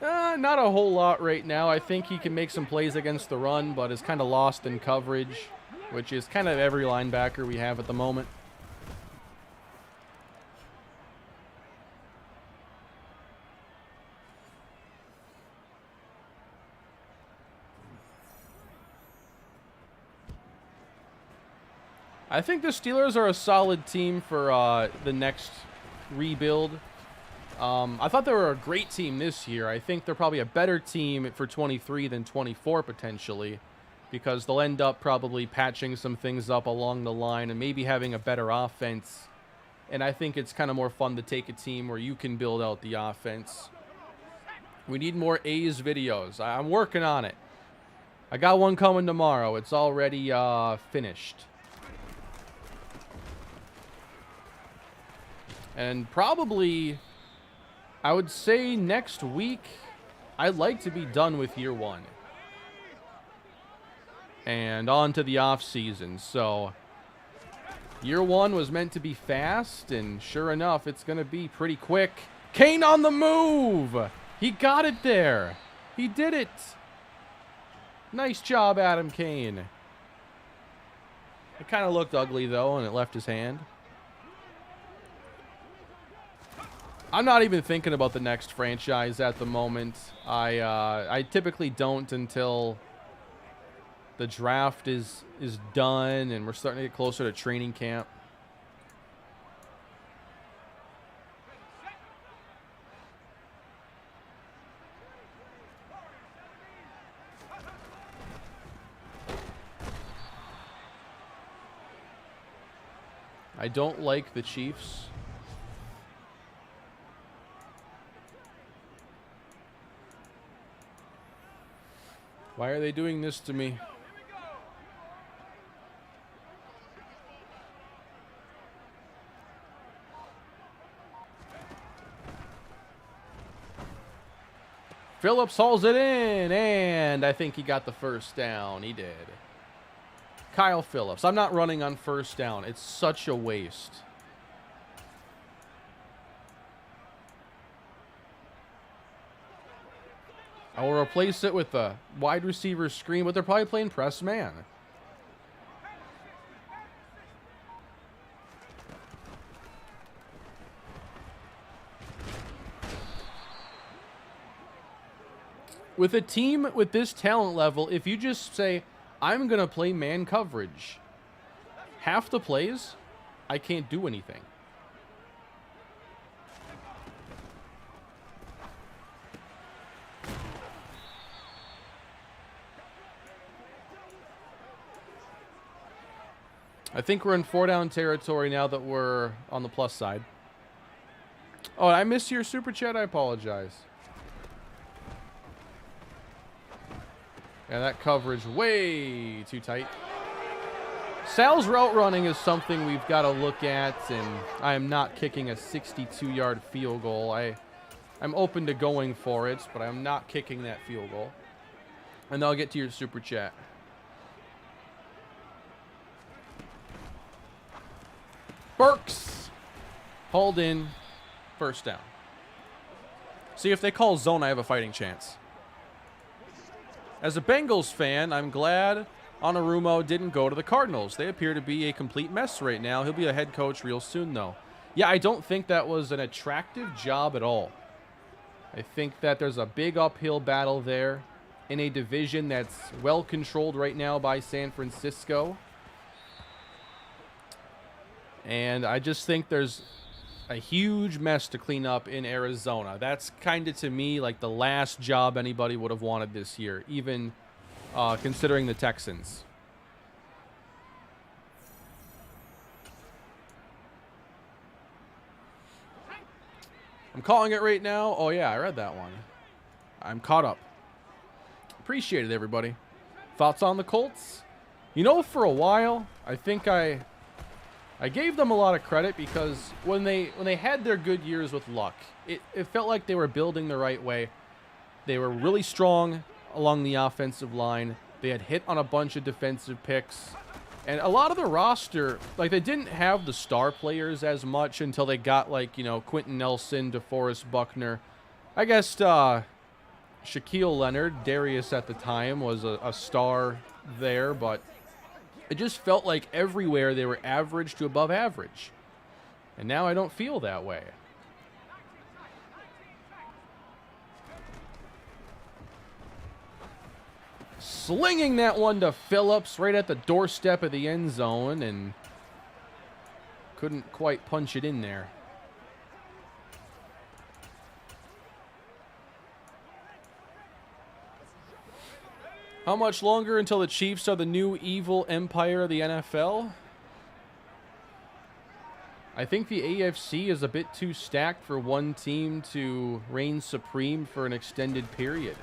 Not a whole lot right now. I think he can make some plays against the run, but is kind of lost in coverage, which is kind of every linebacker we have at the moment. I think the Steelers are a solid team for the next rebuild. I thought they were a great team this year. I think they're probably a better team for 23 than 24 potentially, because they'll end up probably patching some things up along the line and maybe having a better offense. And I think it's kind of more fun to take a team where you can build out the offense. We need more A's videos. I'm working on it. I got one coming tomorrow. It's already finished. And probably, I would say next week, I'd like to be done with year one. And on to the off season. So, year one was meant to be fast, and sure enough, it's going to be pretty quick. Kane on the move! He got it there. He did it. Nice job, Adam Kane. It kind of looked ugly, though, and it left his hand. I'm not even thinking about the next franchise at the moment. I typically don't until the draft is done and we're starting to get closer to training camp. I don't like the Chiefs. Why are they doing this to me? Phillips hauls it in, and I think he got the first down. He did. Kyle Phillips. I'm not running on first down. It's such a waste. I will replace it with a wide receiver screen, but they're probably playing press man. With a team with this talent level, if you just say, I'm going to play man coverage, half the plays, I can't do anything. I think we're in 4-down territory now that we're on the plus side. Oh, I missed your super chat. I apologize. Yeah, that coverage way too tight. Sal's route running is something we've got to look at, and I am not kicking a 62-yard field goal. I'm open to going for it, but I'm not kicking that field goal. And I'll get to your super chat. Burks. Hauled in. First down. See, if they call zone, I have a fighting chance. As a Bengals fan, I'm glad Anarumo didn't go to the Cardinals. They appear to be a complete mess right now. He'll be a head coach real soon, though. Yeah, I don't think that was an attractive job at all. I think that there's a big uphill battle there in a division that's well controlled right now by San Francisco. And I just think there's a huge mess to clean up in Arizona. That's kind of, to me, like the last job anybody would have wanted this year, even considering the Texans. I'm calling it right now. Oh, yeah, I read that one. I'm caught up. Appreciate it, everybody. Thoughts on the Colts? You know, for a while, I think I gave them a lot of credit because when they had their good years with Luck, it felt like they were building the right way. They were really strong along the offensive line. They had hit on a bunch of defensive picks. And a lot of the roster, like, they didn't have the star players as much until they got, like, you know, Quentin Nelson, DeForest Buckner. I guess Shaquille Leonard, Darius at the time, was a star there, but it just felt like everywhere they were average to above average. And now I don't feel that way. Slinging that one to Phillips right at the doorstep of the end zone, and couldn't quite punch it in there. How much longer until the Chiefs are the new evil empire of the NFL? I think the AFC is a bit too stacked for one team to reign supreme for an extended period.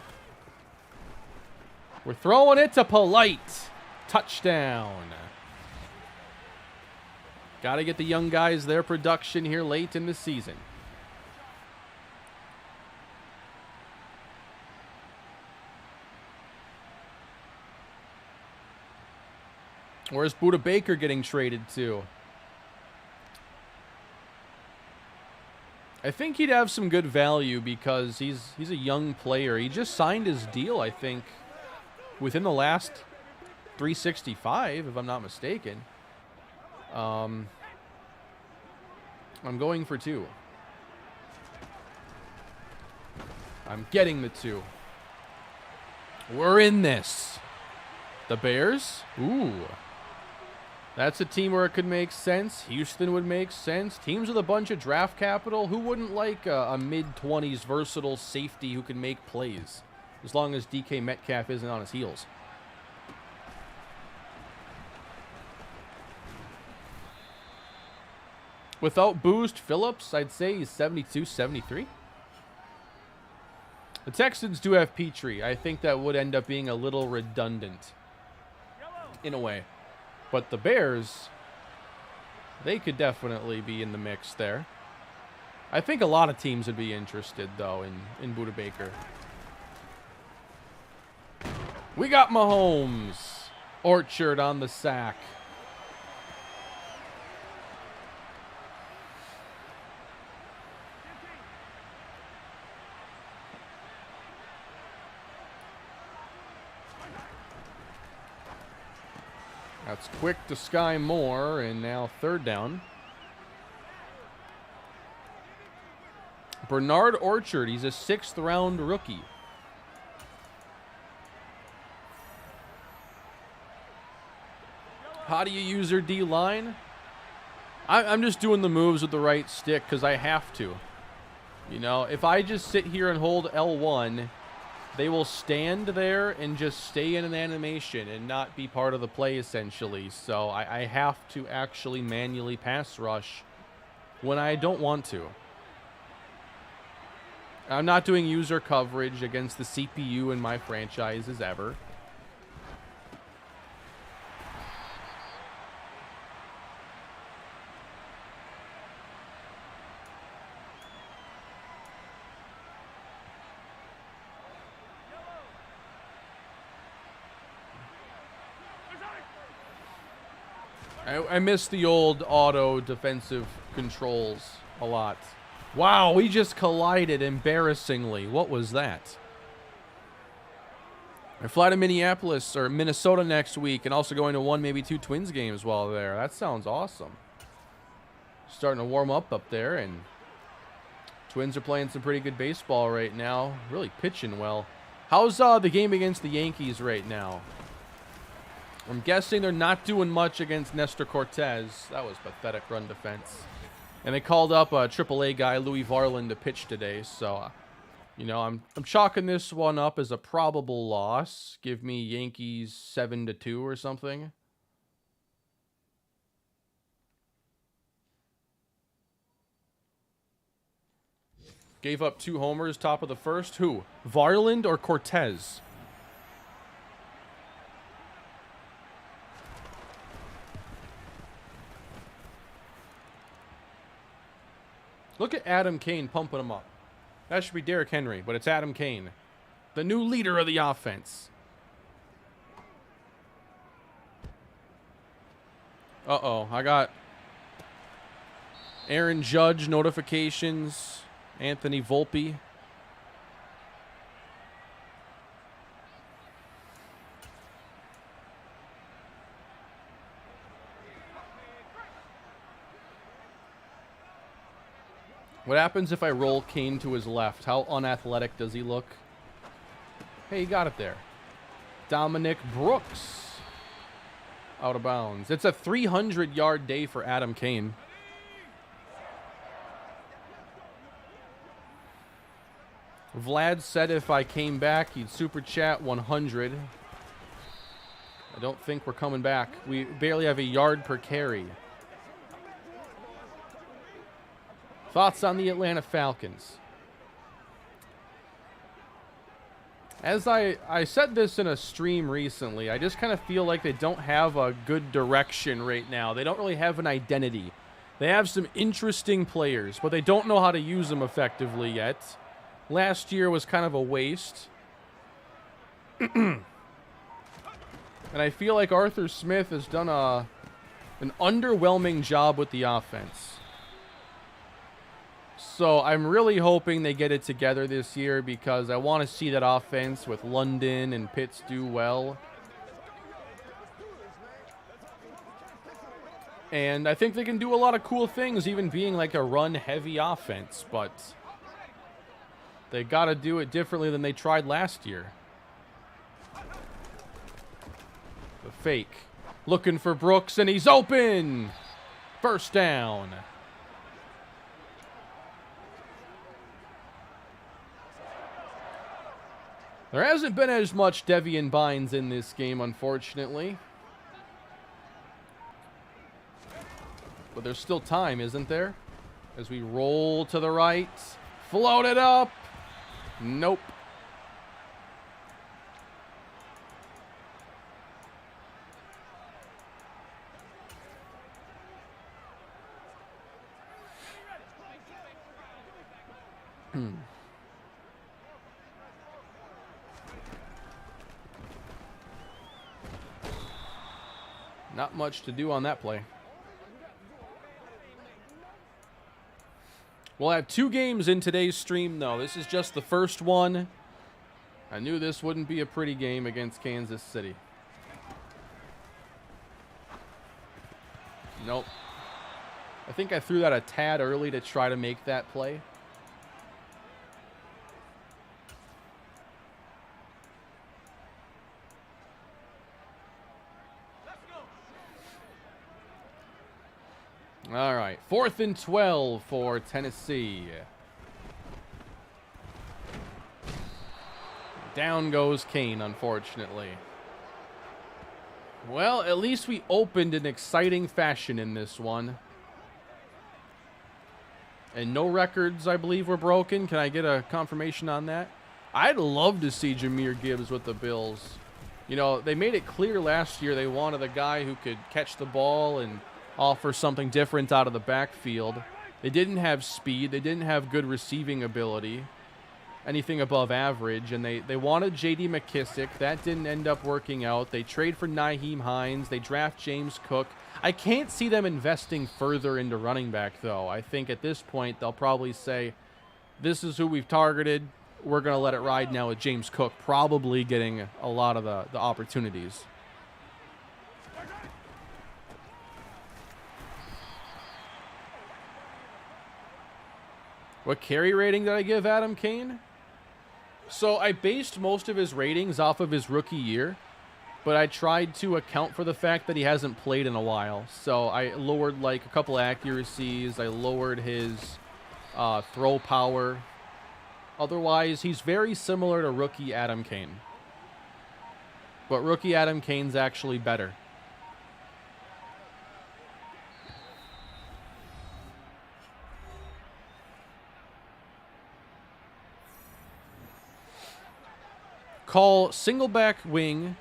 We're throwing it to Polite. Touchdown. Got to get the young guys their production here late in the season. Where's Budda Baker getting traded to? I think he'd have some good value because he's a young player. He just signed his deal, I think, within the last 365, if I'm not mistaken. I'm going for 2. I'm getting the 2. We're in this. The Bears? Ooh. That's a team where it could make sense. Houston would make sense. Teams with a bunch of draft capital, who wouldn't like a mid-20s versatile safety who can make plays? As long as DK Metcalf isn't on his heels. Without boost Phillips, I'd say he's 72, 73. The Texans do have Petrie. I think that would end up being a little redundant in a way. But the Bears, they could definitely be in the mix there. I think a lot of teams would be interested, though, in Budda Baker. We got Mahomes. Orchard on the sack. That's quick to Sky Moore, and now 3rd down. Bernard Orchard, he's a 6th-round rookie. How do you use your D-line? I'm just doing the moves with the right stick because I have to. You know, if I just sit here and hold L1, they will stand there and just stay in an animation and not be part of the play, essentially. So I have to actually manually pass rush when I don't want to. I'm not doing user coverage against the CPU in my franchises ever. I miss the old auto defensive controls a lot. Wow, we just collided embarrassingly. What was that? I fly to Minneapolis or Minnesota next week and also going to one, maybe two Twins games while there. That sounds awesome. Starting to warm up there, and Twins are playing some pretty good baseball right now. Really pitching well. How's the game against the Yankees right now? I'm guessing they're not doing much against Nestor Cortez. That was pathetic run defense. And they called up a AAA guy, Louis Varland, to pitch today. So, you know, I'm chalking this one up as a probable loss. Give me Yankees 7-2 or something. Gave up 2 homers, top of the first. Who? Varland or Cortez? Look at Adam Kane pumping him up. That should be Derrick Henry, but it's Adam Kane, the new leader of the offense. Uh-oh, I got Aaron Judge notifications, Anthony Volpe. What happens if I roll Kane to his left? How unathletic does he look? Hey, he got it there. Dominic Brooks. Out of bounds. It's a 300-yard day for Adam Kane. Vlad said if I came back, he'd super chat 100. I don't think we're coming back. We barely have a yard per carry. Thoughts on the Atlanta Falcons? As I said this in a stream recently, I just kind of feel like they don't have a good direction right now. They don't really have an identity. They have some interesting players, but they don't know how to use them effectively yet. Last year was kind of a waste. And I feel like Arthur Smith has done an underwhelming job with the offense. So I'm really hoping they get it together this year because I want to see that offense with London and Pitts do well. And I think they can do a lot of cool things, even being like a run-heavy offense. But they got to do it differently than they tried last year. The fake. Looking for Brooks, and he's open! First down. There hasn't been as much Devian Bynes in this game, unfortunately. But there's still time, isn't there? As we roll to the right. Float it up. Nope. Not much to do on that play. We'll have 2 games in today's stream, though. This is just the first one. I knew this wouldn't be a pretty game against Kansas City. Nope. I think I threw that a tad early to try to make that play. All right, 4th and 12 for Tennessee. Down goes Kane, unfortunately. Well, at least we opened in exciting fashion in this one. And no records, I believe, were broken. Can I get a confirmation on that? I'd love to see Jahmyr Gibbs with the Bills. You know, they made it clear last year they wanted a guy who could catch the ball and offer something different out of the backfield. They didn't have speed. They didn't have good receiving ability, anything above average. And they wanted J.D. McKissick. That didn't end up working out. They trade for Nyheim Hines. They draft James Cook. I can't see them investing further into running back, though. I think at this point they'll probably say, this is who we've targeted. We're going to let it ride now with James Cook probably getting a lot of the opportunities. What carry rating did I give Adam Kane? So I based most of his ratings off of his rookie year, but I tried to account for the fact that he hasn't played in a while. So I lowered like a couple accuracies. I lowered his throw power. Otherwise, he's very similar to rookie Adam Kane. But rookie Adam Kane's actually better. Call single back wing,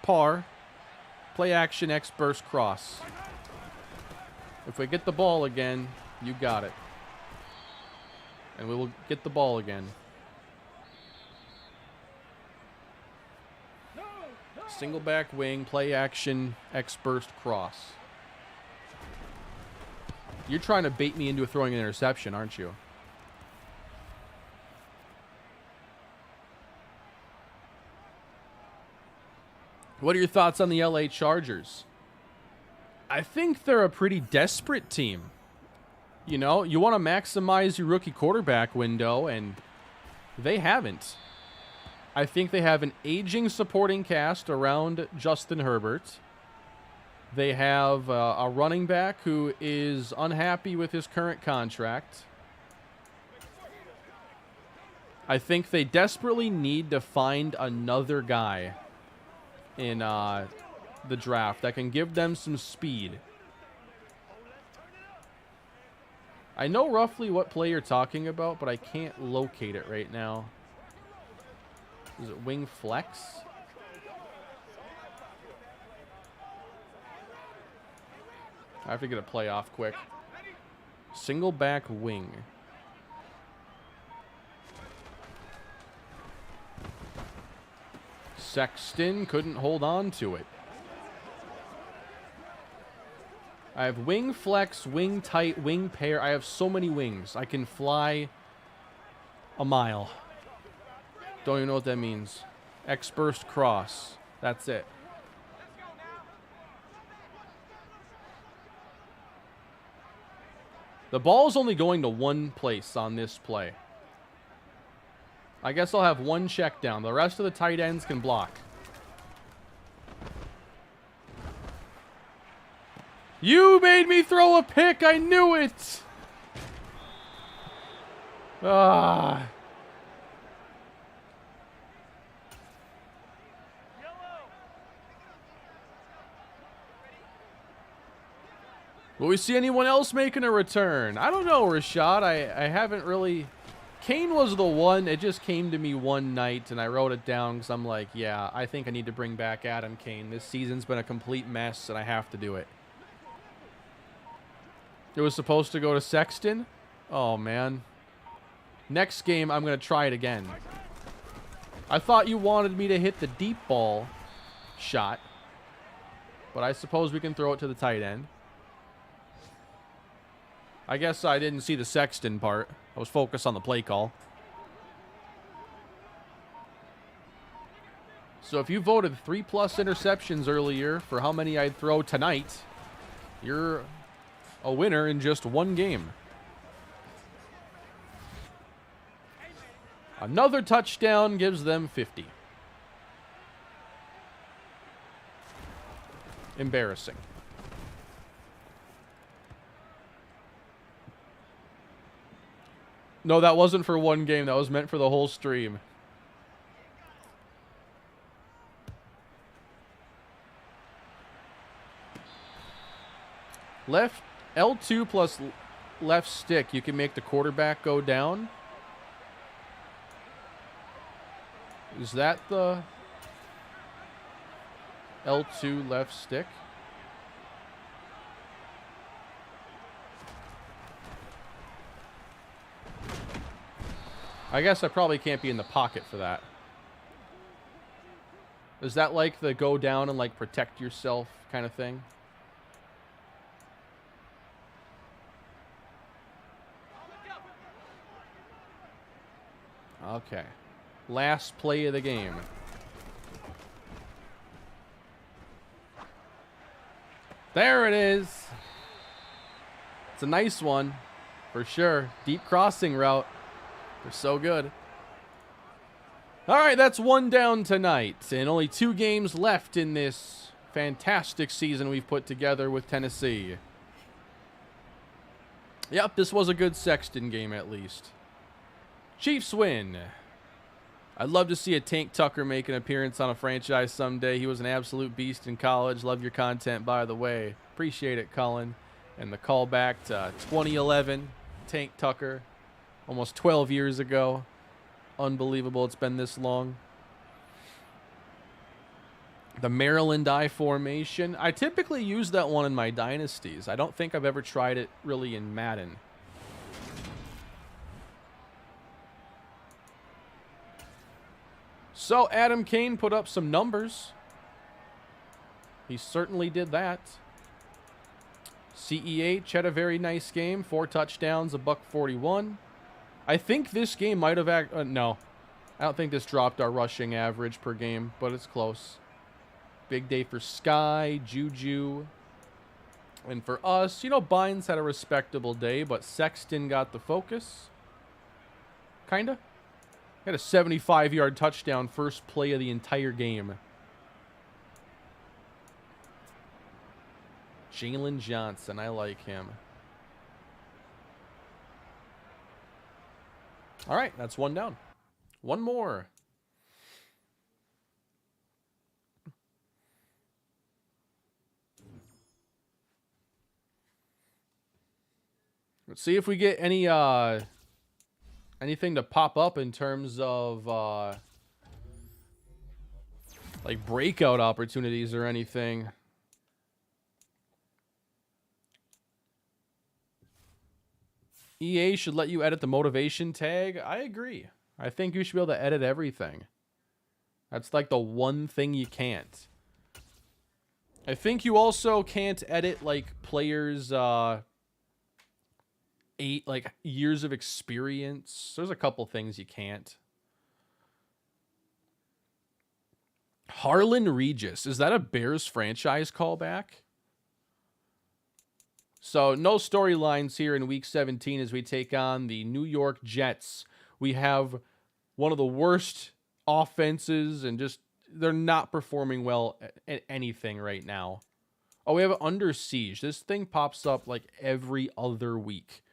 par, play action, X burst cross. If we get the ball again, you got it. And we will get the ball again. Single back wing, play action, X burst cross. You're trying to bait me into throwing an interception, aren't you? What are your thoughts on the LA Chargers? I think they're a pretty desperate team. You know, you want to maximize your rookie quarterback window, and they haven't. I think they have an aging supporting cast around Justin Herbert. They have a running back who is unhappy with his current contract. I think they desperately need to find another guy in the draft that can give them some speed. I know roughly what play you're talking about, but I can't locate it right now. Is it wing flex? I have to get a play off quick. Single back wing. Sexton couldn't hold on to it. I have wing flex, wing tight, wing pair. I have so many wings. I can fly a mile. Don't even know what that means. X burst cross. That's it. The ball's only going to one place on this play. I guess I'll have one check down. The rest of the tight ends can block. You made me throw a pick. I knew it. Ah. Will we see anyone else making a return? I don't know, Rashad. I haven't really... Kane was the one. It just came to me one night, and I wrote it down because I'm like, yeah, I think I need to bring back Adam Kane. This season's been a complete mess, and I have to do it. It was supposed to go to Sexton? Oh, man. Next game, I'm going to try it again. I thought you wanted me to hit the deep ball shot, but I suppose we can throw it to the tight end. I guess I didn't see the Sexton part. I was focused on the play call. So if you voted 3+ interceptions earlier for how many I'd throw tonight, you're a winner in just one game. Another touchdown gives them 50. No, that wasn't for one game. That was meant for the whole stream. Left L2 plus left stick. You can make the quarterback go down. Is that the L2 left stick? I guess I probably can't be in the pocket for that. Is that like the go down and like protect yourself kind of thing? Okay. Last play of the game. There it is. It's a nice one, for sure. Deep crossing route. They're so good. All right, that's one down tonight, and only 2 games left in this fantastic season we've put together with Tennessee. Yep, this was a good Sexton game at least. Chiefs win. I'd love to see a Tank Tucker make an appearance on a franchise someday. He was an absolute beast in college. Love your content, by the way. Appreciate it, Cullen. And the callback to 2011, Tank Tucker, almost 12 years ago. Unbelievable it's been this long. The Maryland I formation. I typically use that one in my dynasties. I don't think I've ever tried it really in Madden. So Adam Kane put up some numbers. He certainly did that. CEH had a very nice game. 4 touchdowns, $141. I think this game might have... no. I don't think this dropped our rushing average per game, but it's close. Big day for Sky, Juju. And for us, you know, Bynes had a respectable day, but Sexton got the focus. Kinda. Had a 75-yard touchdown first play of the entire game. Jalen Johnson, I like him. All right, that's one down. One more. Let's see if we get any anything to pop up in terms of like breakout opportunities or anything. EA should let you edit the motivation tag. I agree. I think you should be able to edit everything. That's like the one thing you can't. I think you also can't edit like players' 8 like years of experience. There's a couple things you can't. Harlan Regis. Is that a Bears franchise callback? So no storylines here in Week 17 as we take on the New York Jets. We have one of the worst offenses and just they're not performing well at anything right now. Oh, we have Under Siege. This thing pops up like every other week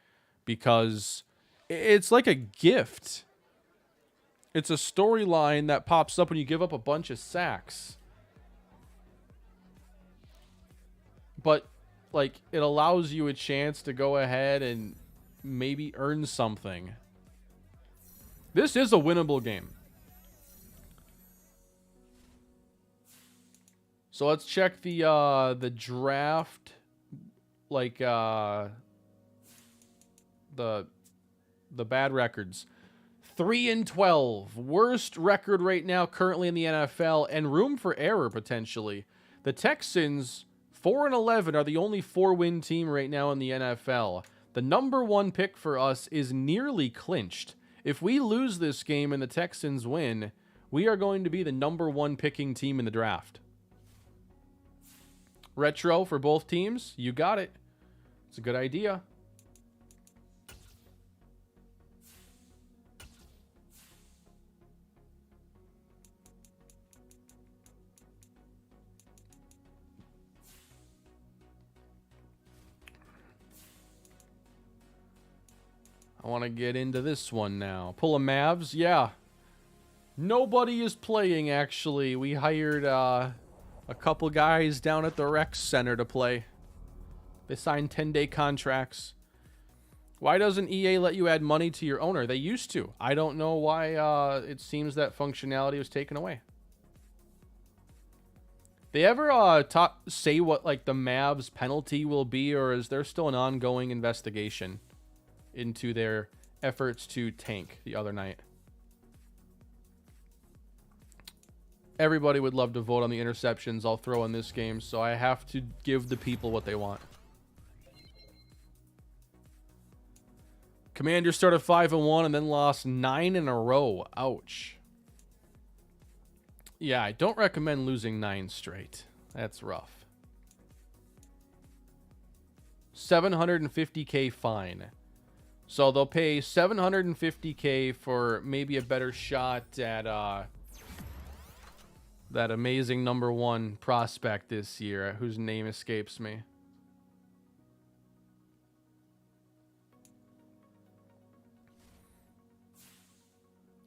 because it's like a gift. It's a storyline that pops up when you give up a bunch of sacks. But like, it allows you a chance to go ahead and maybe earn something. This is a winnable game. So let's check the draft, like the bad records. 3-12, worst record right now currently in the NFL, and room for error potentially. The Texans 4-11 are the only 4-win team right now in the NFL. The number 1 pick for us is nearly clinched. If we lose this game and the Texans win, we are going to be the number 1 picking team in the draft. Retro for both teams, you got it. It's a good idea. I want to get into this one now. Pull a Mavs? Yeah. Nobody is playing, actually. We hired a couple guys down at the rec center to play. They signed 10-day contracts. Why doesn't EA let you add money to your owner? They used to. I don't know why it seems that functionality was taken away. They ever say what like the Mavs penalty will be, or is there still an ongoing investigation into their efforts to tank the other night? Everybody would love to vote on the interceptions I'll throw in this game, so I have to give the people what they want. Commanders started 5-1 and then lost 9 in a row. Ouch. Yeah, I don't recommend losing 9 straight. That's rough. $750K fine. So they'll pay $750K for maybe a better shot at that amazing #1 prospect this year, whose name escapes me.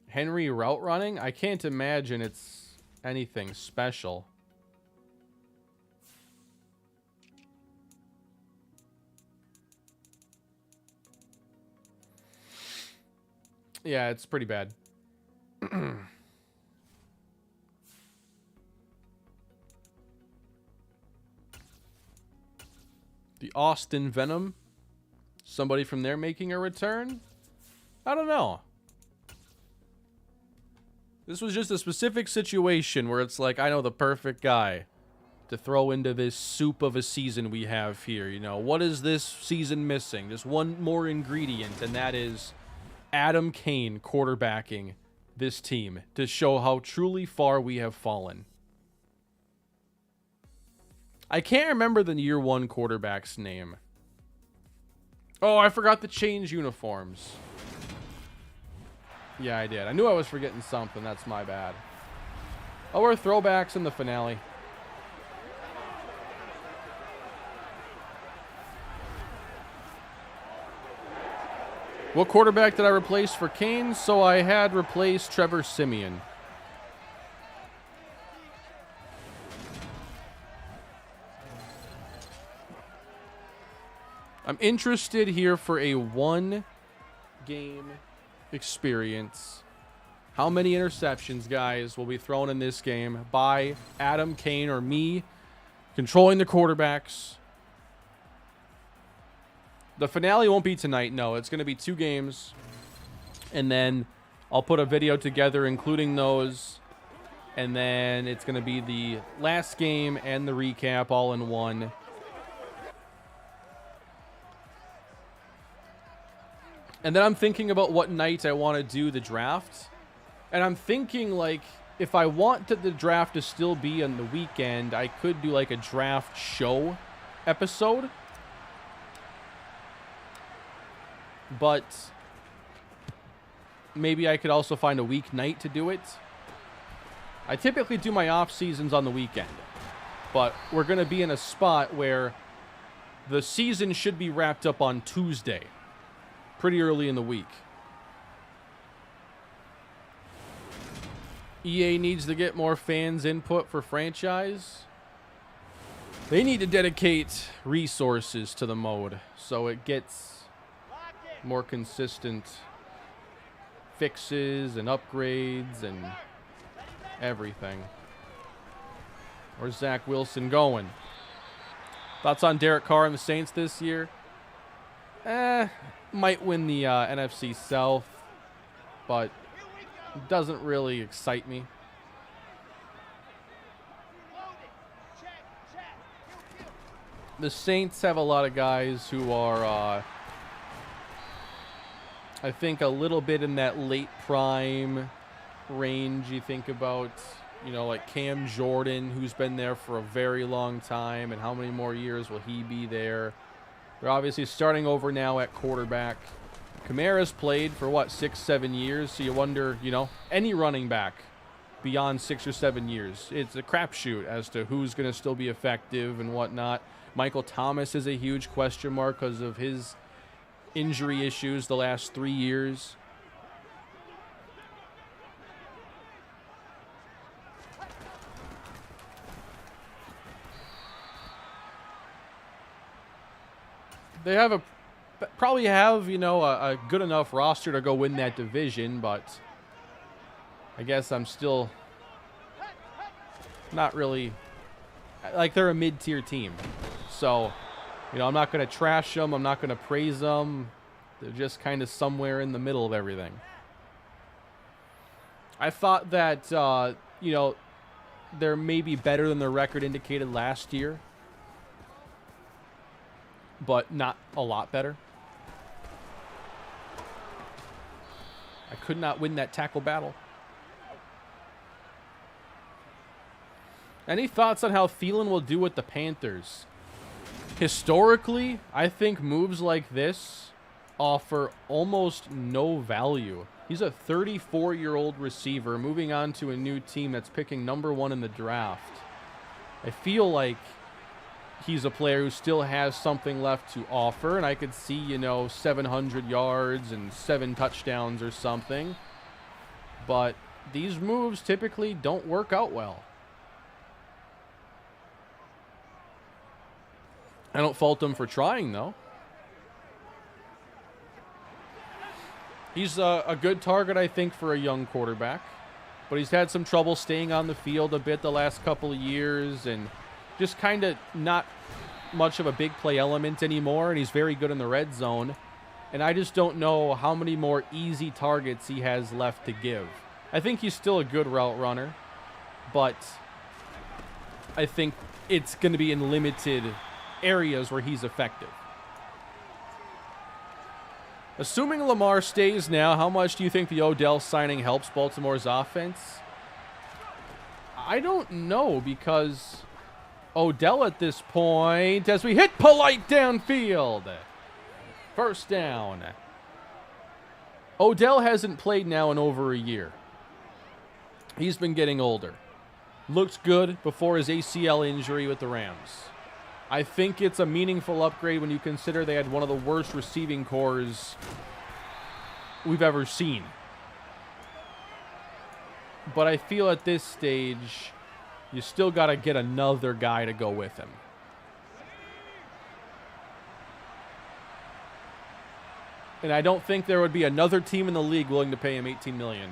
Henry route running? I can't imagine it's anything special. Yeah, it's pretty bad. The Austin Venom? Somebody from there making a return? I don't know. This was just a specific situation where it's like, I know the perfect guy to throw into this soup of a season we have here. You know, what is this season missing? Just one more ingredient, and that is Adam Kane quarterbacking this team to show how truly far we have fallen. I can't remember the year 1 quarterback's name. Oh, I forgot to change uniforms. Yeah, I did. I knew I was forgetting something. That's my bad. Oh, we're throwbacks in the finale. What quarterback did I replace for Kane? So I had replaced Trevor Siemian. I'm interested here for a 1-game experience. How many interceptions, guys, will be thrown in this game by Adam Kane or me controlling the quarterbacks? The finale won't be tonight. No, it's going to be 2 games. And then I'll put a video together including those. And then it's going to be the last game and the recap all in one. And then I'm thinking about what night I want to do the draft. And I'm thinking, like, if I want the draft to still be on the weekend, I could do, like, a draft show episode. But maybe I could also find a weeknight to do it. I typically do my off seasons on the weekend. But we're going to be in a spot where the season should be wrapped up on Tuesday. Pretty early in the week. EA needs to get more fans' input for franchise. They need to dedicate resources to the mode so it gets more consistent fixes and upgrades and everything. Where's Zach Wilson going? Thoughts on Derek Carr and the Saints this year? Might win the NFC South, but doesn't really excite me. The Saints have a lot of guys who are, I think, a little bit in that late prime range. You think about, you know, like Cam Jordan, who's been there for a very long time, and how many more years will he be there? They're obviously starting over now at quarterback. Kamara's played for, what, 6-7 years? So you wonder, you know, any running back beyond 6 or 7 years, it's a crapshoot as to who's going to still be effective and whatnot. Michael Thomas is a huge question mark because of his injury issues the last 3 years. They have probably have, you know, a good enough roster to go win that division, but I guess I'm still not really, like, they're a mid-tier team. So, you know, I'm not going to trash them. I'm not going to praise them. They're just kind of somewhere in the middle of everything. I thought that, you know, they're maybe better than their record indicated last year, but not a lot better. I could not win that tackle battle. Any thoughts on how Thielen will do with the Panthers? Historically, I think moves like this offer almost no value. He's a 34-year-old receiver moving on to a new team that's picking #1 in the draft. I feel like he's a player who still has something left to offer, and I could see, you know, 700 yards and 7 touchdowns or something. But these moves typically don't work out well. I don't fault him for trying, though. He's a good target, I think, for a young quarterback. But he's had some trouble staying on the field a bit the last couple of years, and just kind of not much of a big play element anymore, and he's very good in the red zone. And I just don't know how many more easy targets he has left to give. I think he's still a good route runner, but I think it's going to be in limited areas where he's effective. Assuming Lamar stays now, how much do you think the Odell signing helps Baltimore's offense? I don't know, because Odell at this point, as we hit Polite downfield. First down. Odell hasn't played now in over a year. He's been getting older. Looked good before his ACL injury with the Rams. I think it's a meaningful upgrade when you consider they had one of the worst receiving cores we've ever seen. But I feel at this stage, you still got to get another guy to go with him. And I don't think there would be another team in the league willing to pay him $18 million.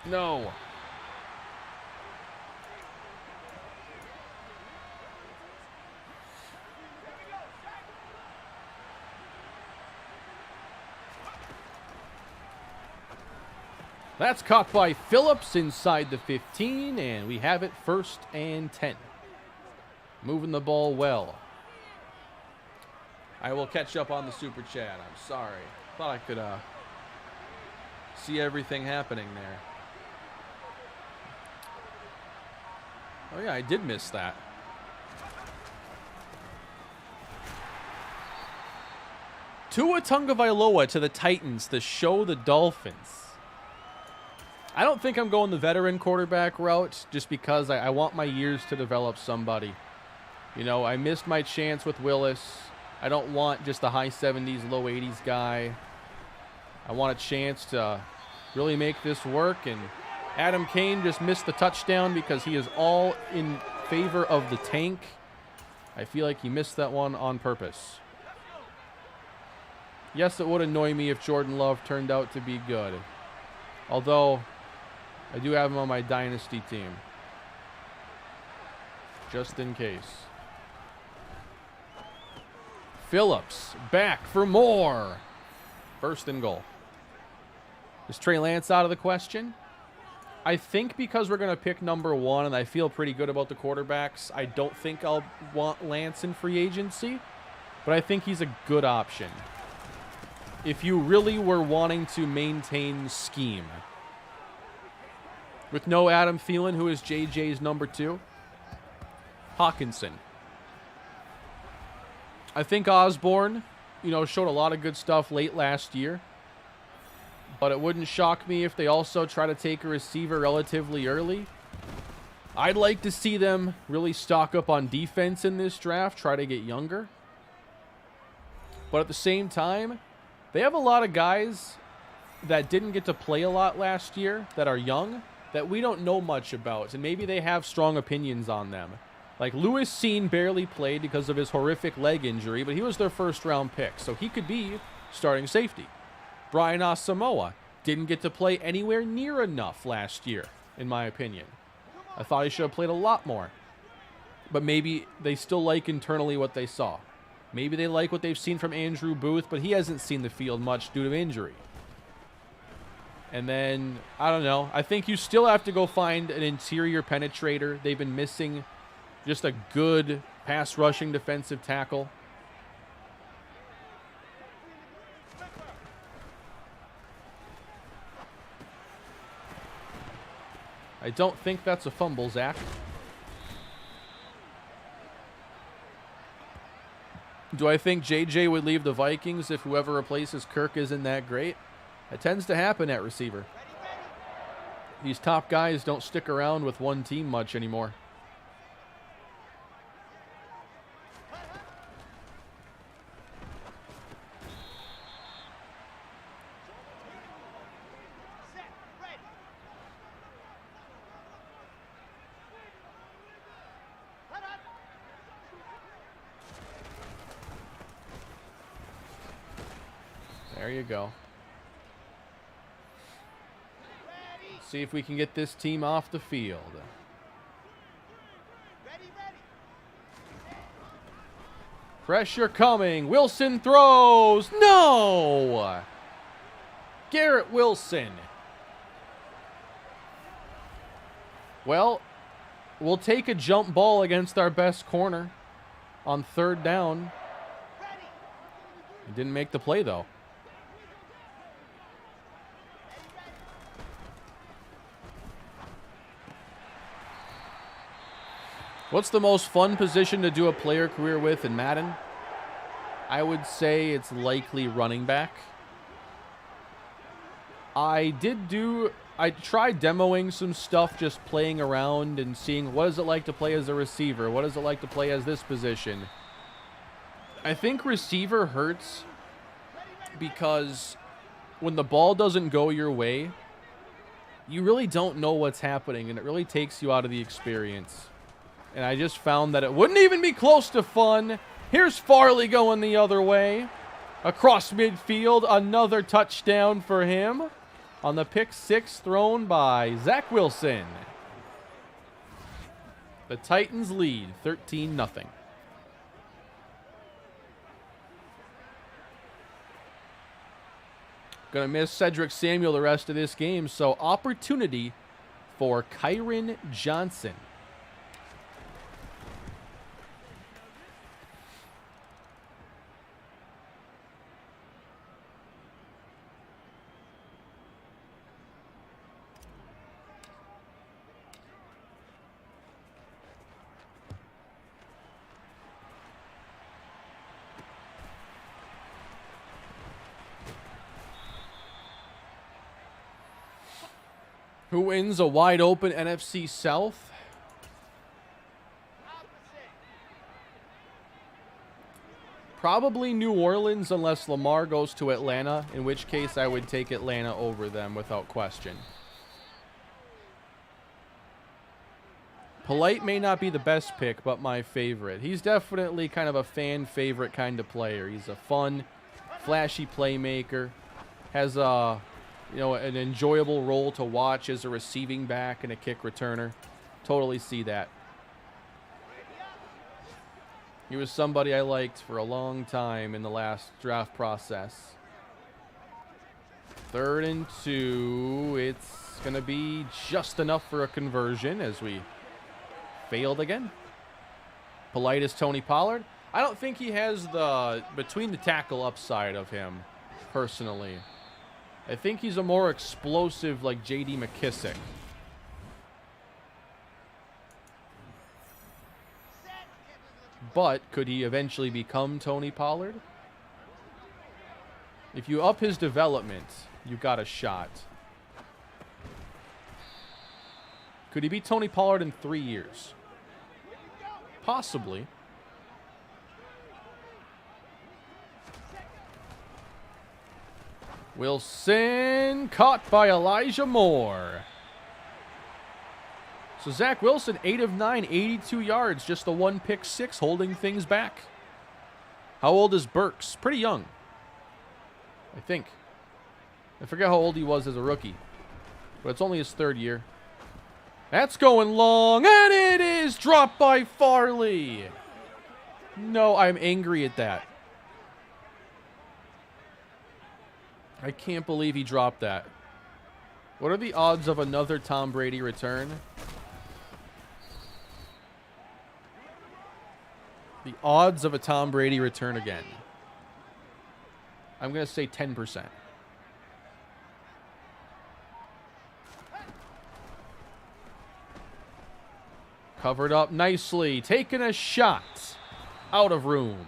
No. That's caught by Phillips inside the 15, and we have it 1st and 10. Moving the ball well. I will catch up on the super chat. I'm sorry. Thought I could see everything happening there. Oh yeah, I did miss that. Tua Tagovailoa to the Titans to show the Dolphins. I don't think I'm going the veteran quarterback route just because I want my years to develop somebody. You know, I missed my chance with Willis. I don't want just a high 70s, low 80s guy. I want a chance to really make this work. And Adam Kane just missed the touchdown because he is all in favor of the tank. I feel like he missed that one on purpose. Yes, it would annoy me if Jordan Love turned out to be good. Although, I do have him on my dynasty team. Just in case. Phillips back for more. 1st and goal. Is Trey Lance out of the question? I think because we're going to pick #1 and I feel pretty good about the quarterbacks, I don't think I'll want Lance in free agency. But I think he's a good option. If you really were wanting to maintain scheme. With no Adam Thielen, who is JJ's #2. Hawkinson. I think Osborne, you know, showed a lot of good stuff late last year. But it wouldn't shock me if they also try to take a receiver relatively early. I'd like to see them really stock up on defense in this draft, try to get younger. But at the same time, they have a lot of guys that didn't get to play a lot last year that are young that we don't know much about, and maybe they have strong opinions on them. Like Lewis Seen barely played because of his horrific leg injury, but he was their first-round pick, so he could be starting safety. Brian Asamoah didn't get to play anywhere near enough last year, in my opinion. I thought he should have played a lot more. But maybe they still like internally what they saw. Maybe they like what they've seen from Andrew Booth, but he hasn't seen the field much due to injury. And then, I don't know. I think you still have to go find an interior penetrator. They've been missing just a good pass rushing defensive tackle. I don't think that's a fumble, Zach. Do I think JJ would leave the Vikings if whoever replaces Kirk isn't that great? It tends to happen at receiver. These top guys don't stick around with one team much anymore. There you go. See if we can get this team off the field. Pressure coming. Wilson throws. No! Garrett Wilson. Well, we'll take a jump ball against our best corner on third down. He didn't make the play, though. What's the most fun position to do a player career with in Madden? I would say it's likely running back. I tried demoing some stuff, just playing around and seeing what is it like to play as a receiver? What is it like to play as this position? I think receiver hurts because when the ball doesn't go your way, you really don't know what's happening, and it really takes you out of the experience. And I just found that it wouldn't even be close to fun. Here's Farley going the other way. Across midfield, another touchdown for him on the pick six thrown by Zach Wilson. The Titans lead 13-0. Gonna miss Cedric Samuel the rest of this game, so opportunity for Kyron Johnson. Who wins a wide open NFC South? Probably New Orleans unless Lamar goes to Atlanta, in which case I would take Atlanta over them without question. Polite may not be the best pick, but my favorite. He's definitely kind of a fan favorite kind of player. He's a fun, flashy playmaker. Has a... an enjoyable role to watch as a receiving back and a kick returner. Totally see that. He was somebody I liked for a long time in the last draft process. 3rd and 2. It's going to be just enough for a conversion as we failed again. Polite is Tony Pollard. I don't think he has the between the tackle upside of him, personally. I think he's a more explosive, like J.D. McKissick. But could he eventually become Tony Pollard? If you up his development, you got a shot. Could he beat Tony Pollard in 3 years? Possibly. Wilson caught by Elijah Moore. So Zach Wilson, 8 of 9, 82 yards, just the 1 pick 6, holding things back. How old is Burks? Pretty young, I think. I forget how old he was as a rookie, but it's only his 3rd year. That's going long, and it is dropped by Farley. No, I'm angry at that. I can't believe he dropped that. What are the odds of another Tom Brady return? The odds of a Tom Brady return again. I'm going to say 10%. Covered up nicely. Taking a shot. Out of room.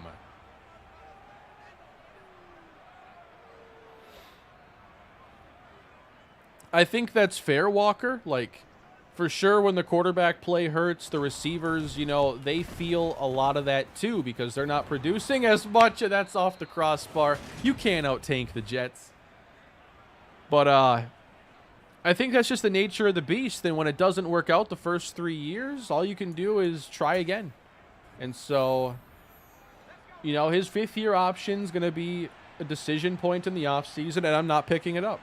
I think that's fair, Walker. Like, for sure, when the quarterback play hurts, the receivers, you know, they feel a lot of that too because they're not producing as much, and that's off the crossbar. You can't out-tank the Jets. But I think that's just the nature of the beast, and when it doesn't work out the first 3 years, all you can do is try again. And so, you know, his 5th-year option's going to be a decision point in the offseason, and I'm not picking it up.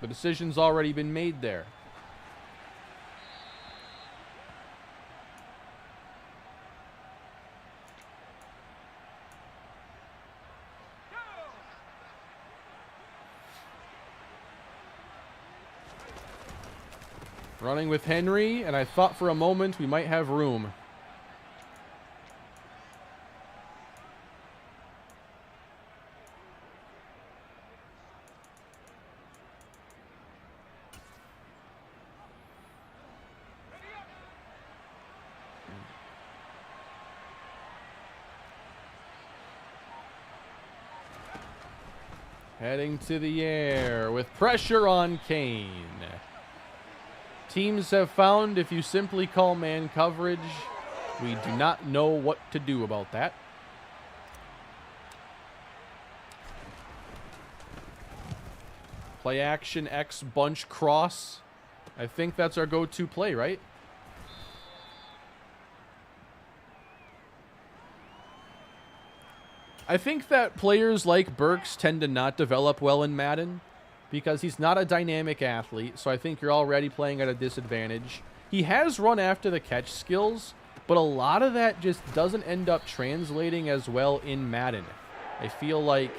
The decision's already been made there. Running with Henry, and I thought for a moment we might have room. Heading to the air with pressure on Kane. Teams have found if you simply call man coverage, we do not know what to do about that. Play action X bunch cross. I think that's our go-to play, right? I think that players like Burks tend to not develop well in Madden because he's not a dynamic athlete, so I think you're already playing at a disadvantage. He has run after the catch skills, but a lot of that just doesn't end up translating as well in Madden. I feel like,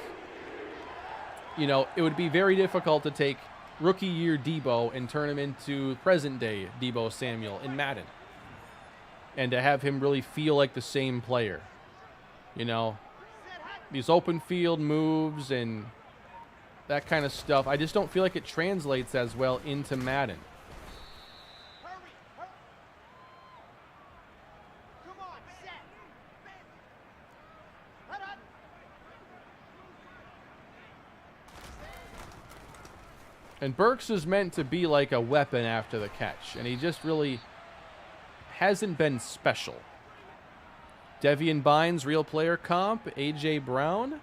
you know, it would be very difficult to take rookie year Debo and turn him into present day Debo Samuel in Madden, and to have him really feel like the same player. You know, these open field moves and that kind of stuff, I just don't feel like it translates as well into Madden. And Burks is meant to be like a weapon after the catch, and he just really hasn't been special. Devian Bynes, real player comp. A.J. Brown.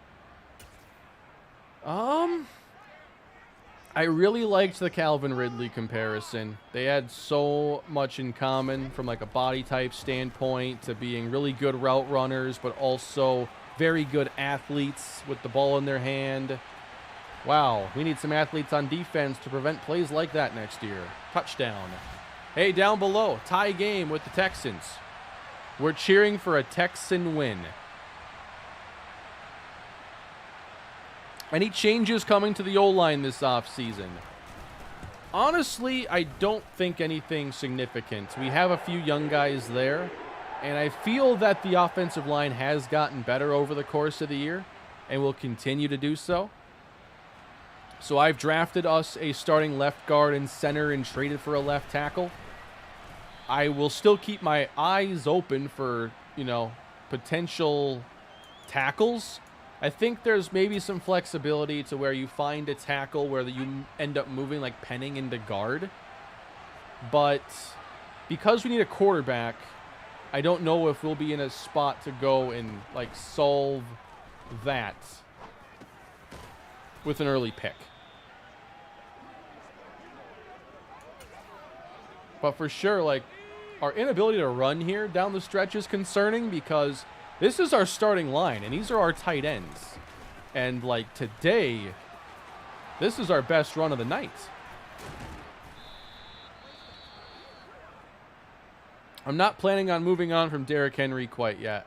I really liked the Calvin Ridley comparison. They had so much in common from like a body type standpoint to being really good route runners, but also very good athletes with the ball in their hand. Wow, we need some athletes on defense to prevent plays like that next year. Touchdown. Hey, down below, tie game with the Texans. We're cheering for a Texan win. Any changes coming to the O-line this offseason? Honestly, I don't think anything significant. We have a few young guys there, and I feel that the offensive line has gotten better over the course of the year and will continue to do so. So I've drafted us a starting left guard and center and traded for a left tackle. I will still keep my eyes open for, you know, potential tackles, I think there's maybe some flexibility to where you find a tackle where you end up moving like penning into guard. But because we need a quarterback, I don't know if we'll be in a spot to go and like solve that with an early pick. But for sure, like, our inability to run here down the stretch is concerning because this is our starting line, and these are our tight ends. And, like, today, this is our best run of the night. I'm not planning on moving on from Derrick Henry quite yet.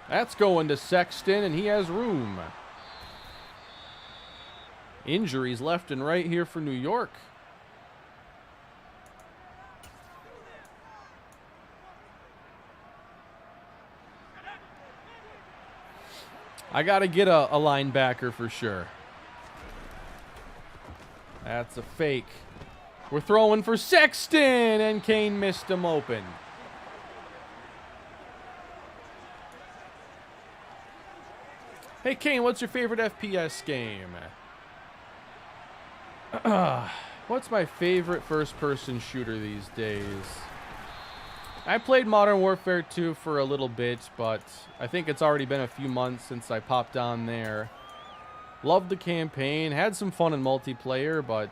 That's going to Sexton, and he has room. Injuries left and right here for New York. I got to get a linebacker for sure. That's a fake. We're throwing for Sexton, and Kane missed him open. Hey, Kane, what's your favorite FPS game? What's my favorite first-person shooter these days? I played Modern Warfare 2 for a little bit, but I think it's already been a few months since I popped on there. Loved the campaign, had some fun in multiplayer, but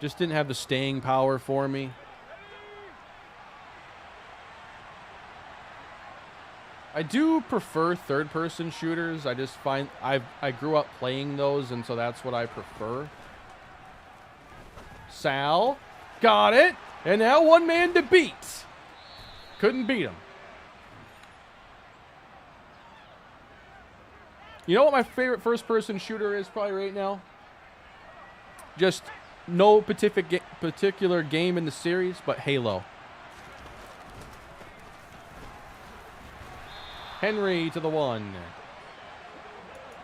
just didn't have the staying power for me. I do prefer third-person shooters. I just find I grew up playing those, and so that's what I prefer. Sal got it, and now one man to beat. Couldn't beat him. You know what my favorite first-person shooter is probably right now? Just no particular game in the series, but Halo. Henry to the one.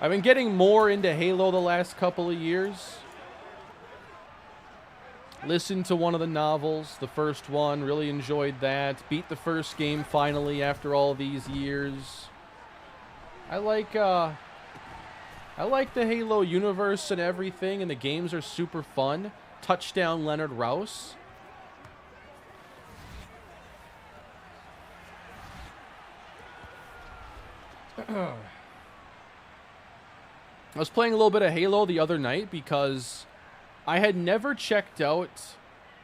I've been getting more into Halo the last couple of years. Listened to one of the novels, the first one, really enjoyed that. Beat the first game finally after all these years. I like the Halo universe and everything, and the games are super fun. Touchdown Leonard Rouse. I was playing a little bit of Halo the other night because I had never checked out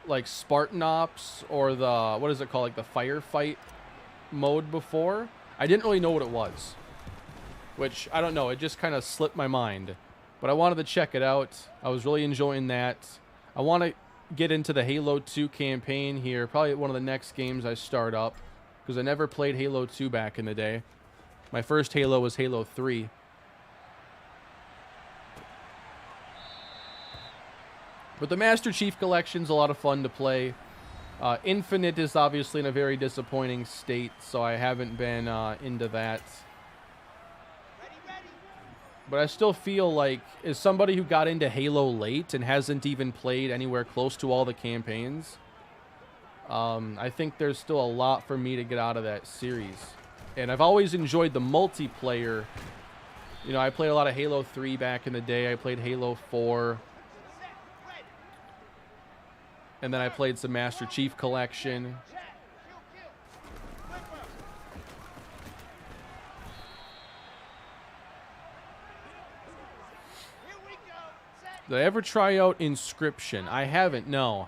like Spartan Ops or the, what is it called, like the firefight mode before. I didn't really know what it was, which I don't know, it just kind of slipped my mind, but I wanted to check it out. I was really enjoying that. I want to get into the Halo 2 campaign here, probably one of the next games I start up, because I never played Halo 2 back in the day. My first Halo was Halo 3. But the Master Chief Collection's a lot of fun to play. Infinite is obviously in a very disappointing state, so I haven't been into that. But I still feel like, as somebody who got into Halo late and hasn't even played anywhere close to all the campaigns, I think there's still a lot for me to get out of that series. And I've always enjoyed the multiplayer. You know, I played a lot of Halo 3 back in the day. I played Halo 4. And then I played some Master Chief Collection. Did I ever try out Inscription? I haven't, no.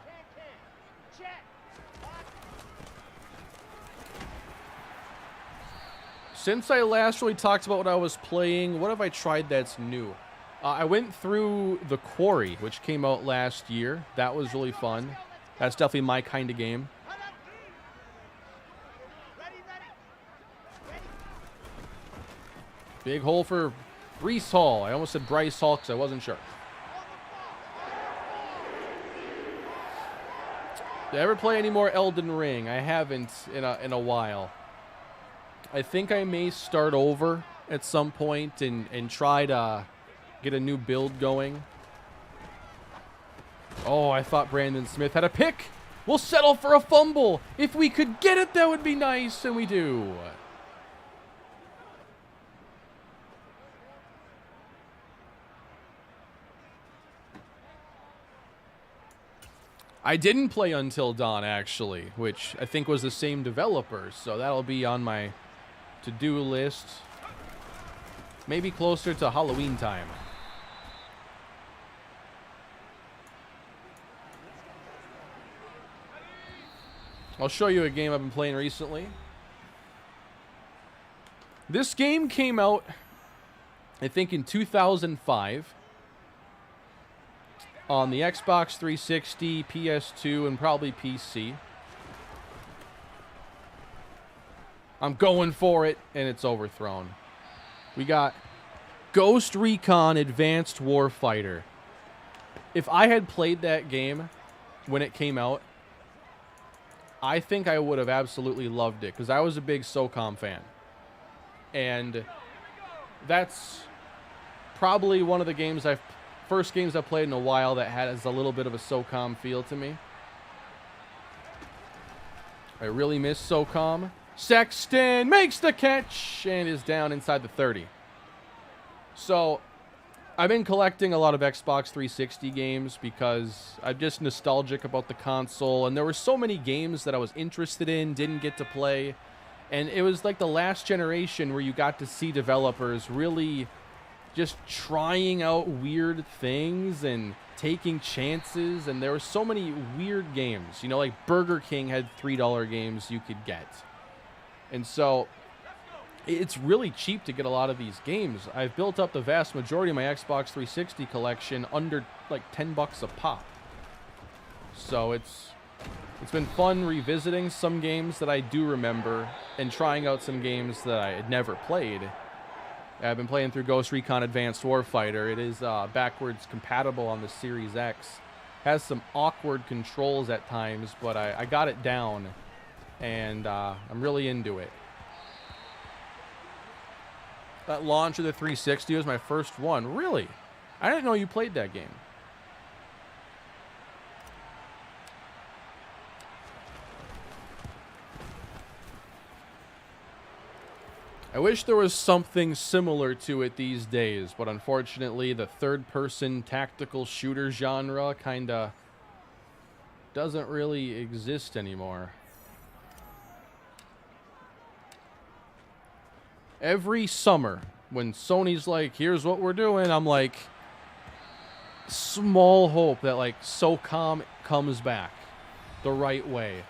Since I last really talked about what I was playing, what have I tried that's new? I went through The Quarry, which came out last year. That was really fun. That's definitely my kind of game. Big hole for Brees Hall. I almost said Bryce Hall because I wasn't sure. Did I ever play any more Elden Ring? I haven't in a while. I think I may start over at some point and try to get a new build going. Oh, I thought Brandon Smith had a pick. We'll settle for a fumble. If we could get it, that would be nice, and we do. I didn't play Until Dawn, actually, which I think was the same developer, so that'll be on my to-do list. Maybe closer to Halloween time. I'll show you a game I've been playing recently. This game came out, I think, in 2005 on the Xbox 360, PS2, and probably PC. I'm going for it, and it's overthrown. We got Ghost Recon Advanced Warfighter. If I had played that game when it came out, I think I would have absolutely loved it, because I was a big SOCOM fan. And that's probably one of the first games I've played in a while that has a little bit of a SOCOM feel to me. I really miss SOCOM. Sexton makes the catch and is down inside the 30. So I've been collecting a lot of Xbox 360 games because I'm just nostalgic about the console, and there were so many games that I was interested in, didn't get to play, and it was like the last generation where you got to see developers really just trying out weird things and taking chances, and there were so many weird games. You know, like Burger King had $3 games you could get. And so it's really cheap to get a lot of these games. I've built up the vast majority of my Xbox 360 collection under like $10 a pop. So it's been fun revisiting some games that I do remember and trying out some games that I had never played. I've been playing through Ghost Recon Advanced Warfighter. It is backwards compatible on the Series X. Has some awkward controls at times, but I got it down, and I'm really into it. That launch of the 360 was my first one. Really? I didn't know you played that game. I wish there was something similar to it these days, but unfortunately the third-person tactical shooter genre kinda doesn't really exist anymore. Every summer, when Sony's like, here's what we're doing, I'm like, small hope that like SOCOM comes back the right way.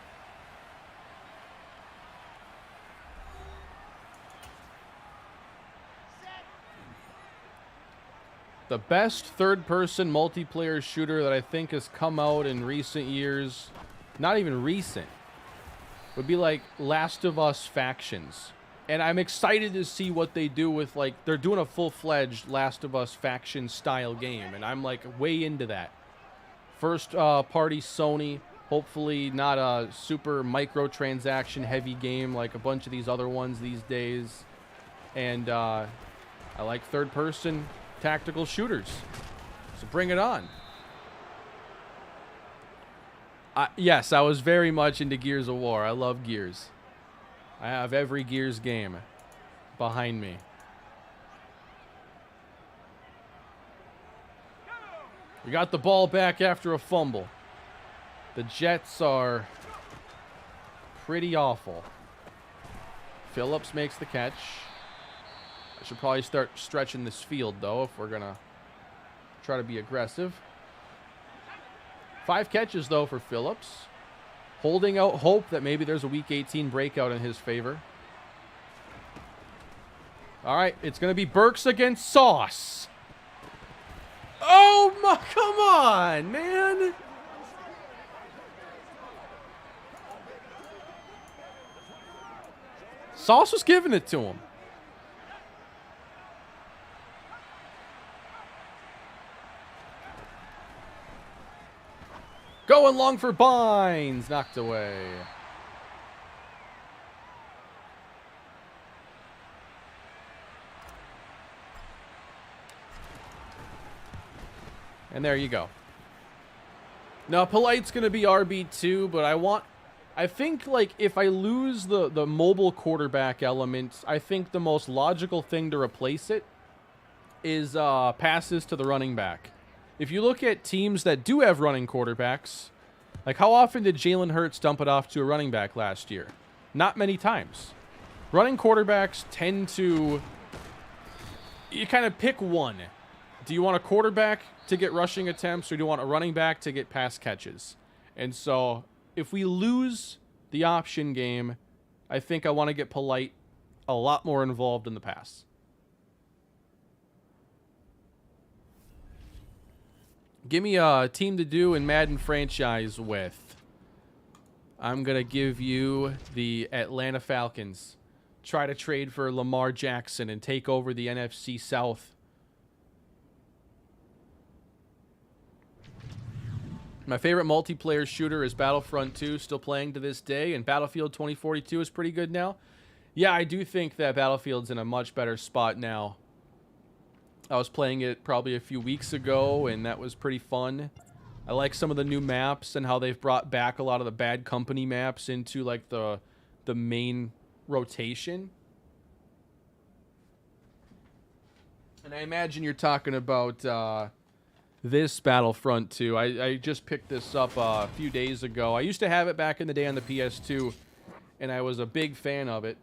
The best third-person multiplayer shooter that I think has come out in recent years, not even recent, would be like Last of Us Factions. And I'm excited to see what they do with, like, they're doing a full-fledged Last of Us faction style game, and I'm like way into that. First party Sony, hopefully not a super microtransaction heavy game like a bunch of these other ones these days. And I like third-person tactical shooters, so bring it on. Yes, I was very much into Gears of War. I love Gears. I have every Gears game behind me. We got the ball back after a fumble. The Jets are pretty awful. Phillips makes the catch. I should probably start stretching this field, though, if we're going to try to be aggressive. 5 catches, though, for Phillips. Holding out hope that maybe there's a Week 18 breakout in his favor. All right, it's going to be Burks against Sauce. Oh, my, come on, man. Sauce was giving it to him. Going long for Bynes. Knocked away. And there you go. Now, Polite's going to be RB2, but I think, like, if I lose the mobile quarterback element, I think the most logical thing to replace it is passes to the running back. If you look at teams that do have running quarterbacks, like, how often did Jalen Hurts dump it off to a running back last year? Not many times. Running quarterbacks tend to... You kind of pick one. Do you want a quarterback to get rushing attempts, or do you want a running back to get pass catches? And so, if we lose the option game, I think I want to get Polite a lot more involved in the pass. Give me a team to do in Madden franchise with. I'm going to give you the Atlanta Falcons. Try to trade for Lamar Jackson and take over the NFC South. My favorite multiplayer shooter is Battlefront 2, still playing to this day, and Battlefield 2042 is pretty good now. Yeah, I do think that Battlefield's in a much better spot now. I was playing it probably a few weeks ago, and that was pretty fun. I like some of the new maps and how they've brought back a lot of the Bad Company maps into, like, the main rotation. And I imagine you're talking about this Battlefront 2. I just picked this up a few days ago. I used to have it back in the day on the PS2, and I was a big fan of it.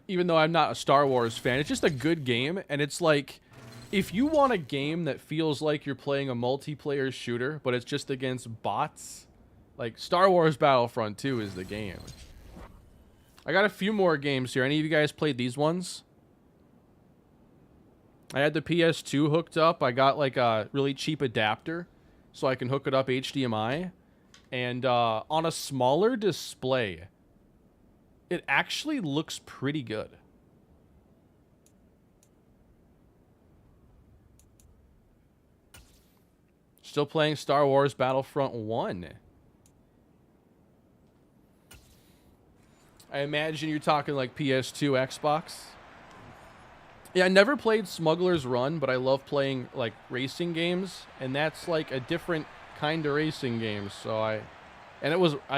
Even though I'm not a Star Wars fan, it's just a good game, and it's like, if you want a game that feels like you're playing a multiplayer shooter, but it's just against bots, like, Star Wars Battlefront 2 is the game. I got a few more games here. Any of you guys played these ones? I had the PS2 hooked up. I got, like, a really cheap adapter so I can hook it up HDMI. And on a smaller display, it actually looks pretty good. Still playing Star Wars Battlefront 1. I imagine you're talking like PS2, Xbox. Yeah, I never played Smuggler's Run, but I love playing, like, racing games. And that's, like, a different kind of racing game. So I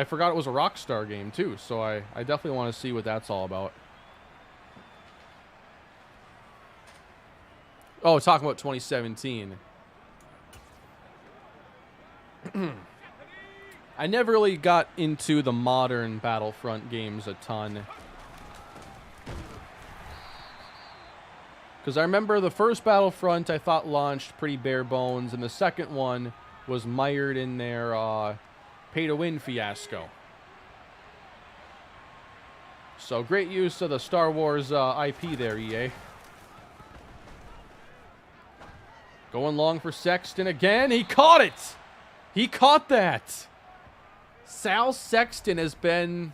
forgot it was a Rockstar game, too. So I definitely want to see what that's all about. Oh, talking about 2017. I never really got into the modern Battlefront games a ton. Because I remember the first Battlefront I thought launched pretty bare bones, and the second one was mired in their pay-to-win fiasco. So great use of the Star Wars IP there, EA. Going long for Sexton again. He caught it! He caught that! Sal Sexton has been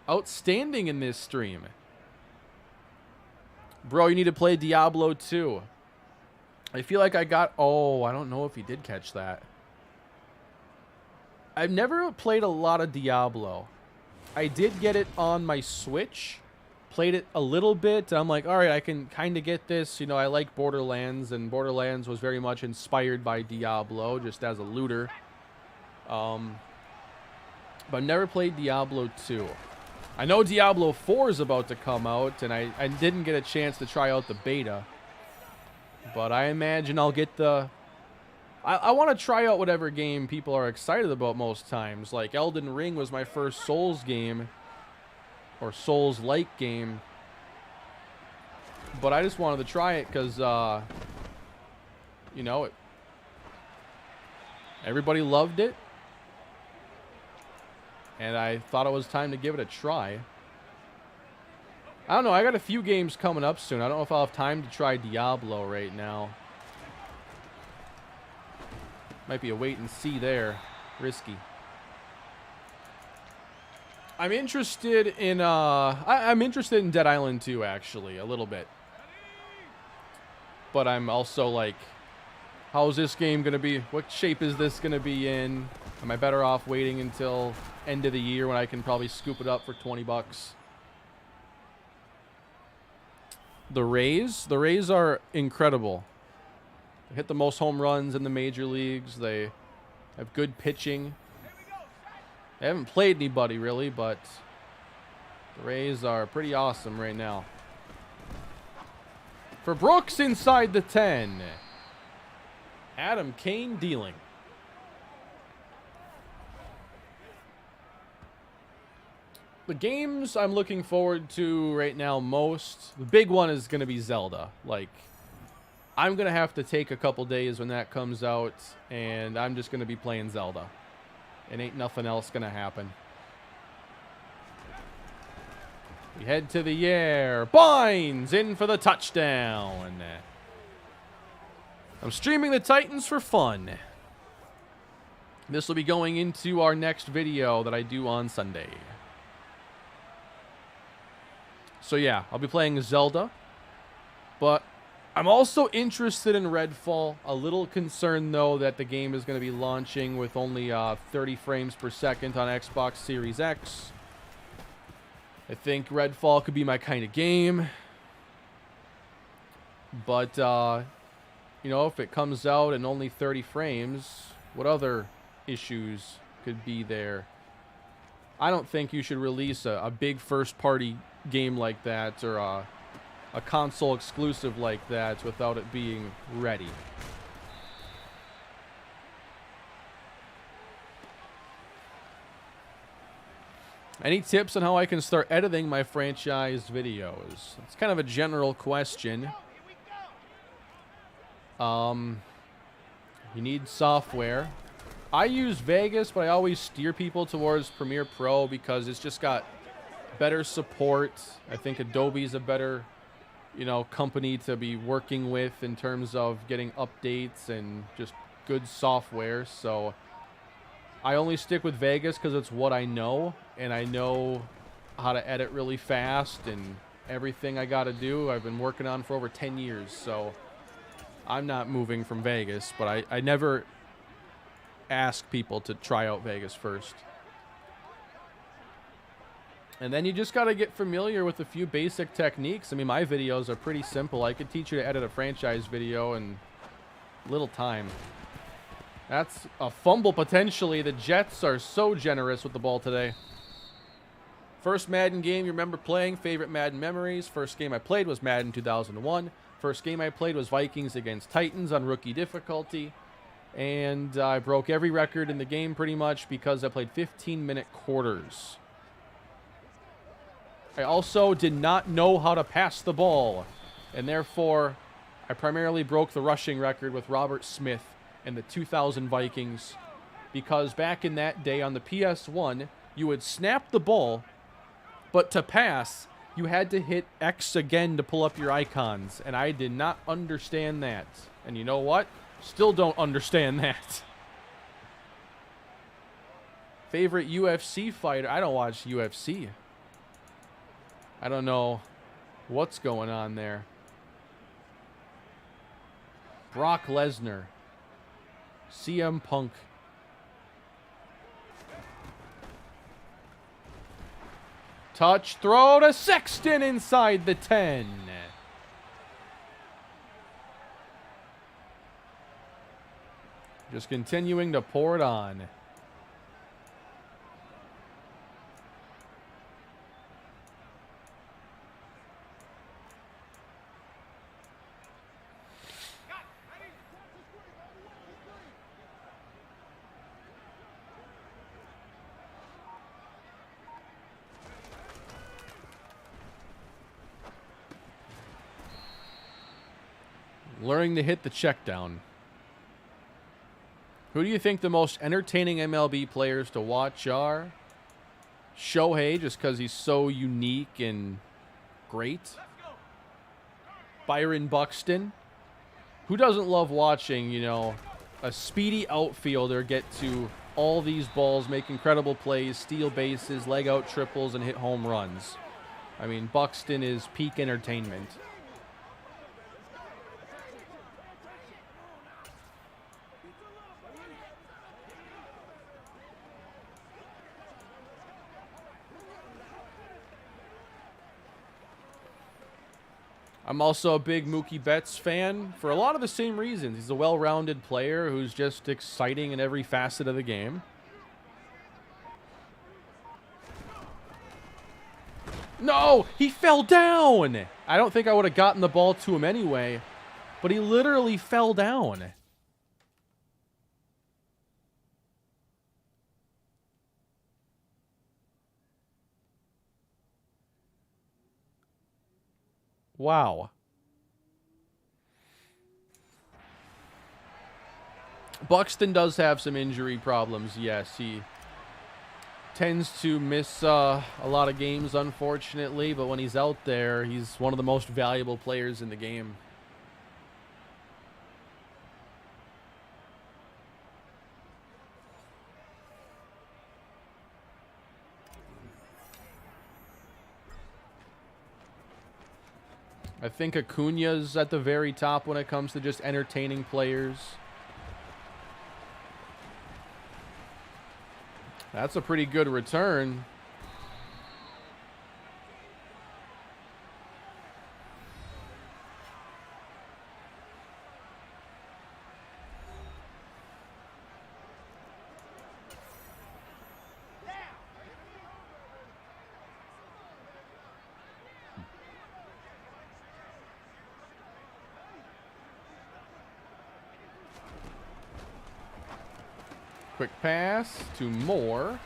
outstanding in this stream. Bro, you need to play Diablo 2. I feel like I got... Oh, I don't know if he did catch that. I've never played a lot of Diablo. I did get it on my Switch. Played it a little bit. I'm like, alright, I can kind of get this. You know, I like Borderlands, and Borderlands was very much inspired by Diablo, just as a looter. But I've never played Diablo 2. I know Diablo 4 is about to come out, and I didn't get a chance to try out the beta. But I imagine I'll get the... I want to try out whatever game people are excited about most times. Like, Elden Ring was my first Souls game, or Souls-like game. But I just wanted to try it because, you know, everybody loved it. And I thought it was time to give it a try. I don't know. I got a few games coming up soon. I don't know if I'll have time to try Diablo right now. Might be a wait and see there. Risky. I'm interested in I'm interested in Dead Island 2, actually, a little bit. But I'm also like, how's this game gonna be? What shape is this gonna be in? Am I better off waiting until end of the year when I can probably scoop it up for 20 bucks? The Rays. The Rays are incredible. They hit the most home runs in the major leagues. They have good pitching. They haven't played anybody really, but the Rays are pretty awesome right now. For Brooks inside the 10. Adam Kane dealing. The games I'm looking forward to right now most, the big one is going to be Zelda. Like, I'm going to have to take a couple days when that comes out, and I'm just going to be playing Zelda. And ain't nothing else going to happen. We head to the air. Bynes in for the touchdown. I'm streaming the Titans for fun. This will be going into our next video that I do on Sunday. So yeah, I'll be playing Zelda, but I'm also interested in Redfall. A little concerned, though, that the game is going to be launching with only 30 frames per second on Xbox Series X. I think Redfall could be my kind of game. But, you know, if it comes out in only 30 frames, what other issues could be there? I don't think you should release a big first-party game like that, or a console exclusive like that, without it being ready. Any tips on how I can start editing my franchise videos? It's kind of a general question. You need software. I use Vegas, but I always steer people towards Premiere Pro because it's just got better support. I think Adobe's a better, you know, company to be working with in terms of getting updates and just good software. So I only stick with Vegas because it's what I know, and I know how to edit really fast, and everything I got to do I've been working on for over 10 years. So I'm not moving from Vegas, but I never ask people to try out Vegas first. And then you just got to get familiar with a few basic techniques. I mean, my videos are pretty simple. I could teach you to edit a franchise video in little time. That's a fumble potentially. The Jets are so generous with the ball today. First Madden game you remember playing? Favorite Madden memories? First game I played was Madden 2001. First game I played was Vikings against Titans on rookie difficulty. And I broke every record in the game pretty much because I played 15-minute quarters. I also did not know how to pass the ball, and therefore I primarily broke the rushing record with Robert Smith and the 2000 Vikings, because back in that day on the PS1, you would snap the ball, but to pass, you had to hit X again to pull up your icons, and I did not understand that. And you know what? Still don't understand that. Favorite UFC fighter? I don't watch UFC. I don't know what's going on there. Brock Lesnar. CM Punk. Touch throw to Sexton inside the 10. Just continuing to pour it on. Learning to hit the check down. Who do you think the most entertaining MLB players to watch are? Shohei, just because he's so unique and great. Byron Buxton. Who doesn't love watching, you know, a speedy outfielder get to all these balls, make incredible plays, steal bases, leg out triples, and hit home runs? I mean, Buxton is peak entertainment. I'm also a big Mookie Betts fan for a lot of the same reasons. He's a well-rounded player who's just exciting in every facet of the game. No, he fell down. I don't think I would have gotten the ball to him anyway, but he literally fell down. Wow. Buxton does have some injury problems. Yes, he tends to miss a lot of games, unfortunately, but when he's out there, he's one of the most valuable players in the game. I think Acuna's at the very top when it comes to just entertaining players. That's a pretty good return. Quick pass to Moore.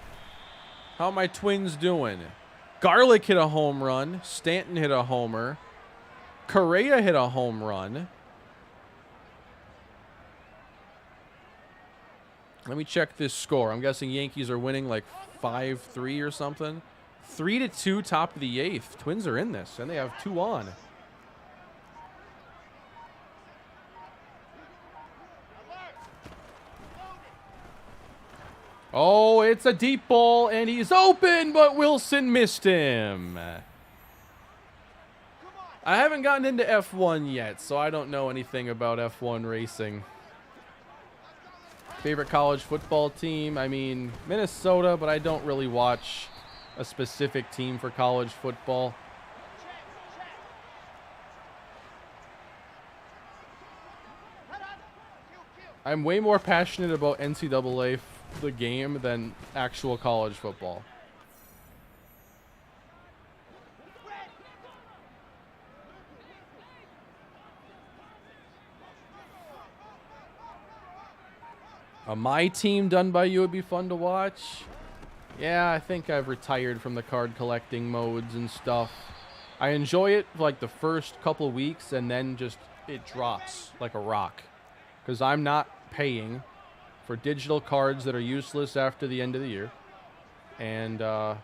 How are my Twins doing? Garlick hit a home run. Stanton hit a homer. Correa hit a home run. Let me check this score. I'm guessing Yankees are winning like 5-3 or something. 3-2, top of the 8th. Twins are in this, and they have 2 on. Oh, it's a deep ball, and he's open, but Wilson missed him. I haven't gotten into F1 yet, so I don't know anything about F1 racing. Favorite college football team? I mean, Minnesota, but I don't really watch a specific team for college football. I'm way more passionate about NCAA the game than actual college football. A My Team done by you would be fun to watch. Yeah, I think I've retired from the card collecting modes and stuff. I enjoy it for like the first couple weeks, and then just it drops like a rock because I'm not paying for digital cards that are useless after the end of the year. And the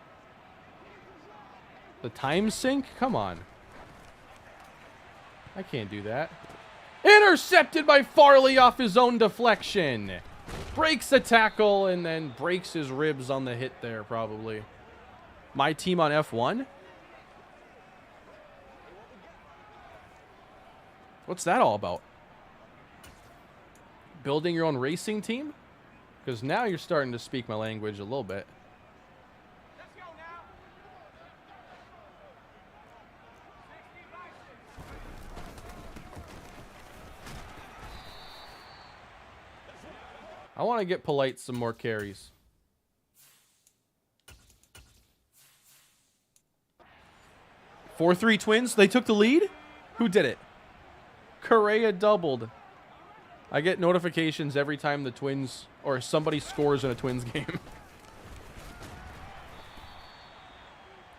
time sink? Come on. I can't do that. Intercepted by Farley off his own deflection. Breaks the tackle and then breaks his ribs on the hit there, probably. My Team on F1? What's that all about? Building your own racing team? Because now you're starting to speak my language a little bit. Let's go now. I want to get Polite some more carries. Four 3 Twins. They took the lead? Who did it? Correa doubled. I get notifications every time the Twins or somebody scores in a Twins game.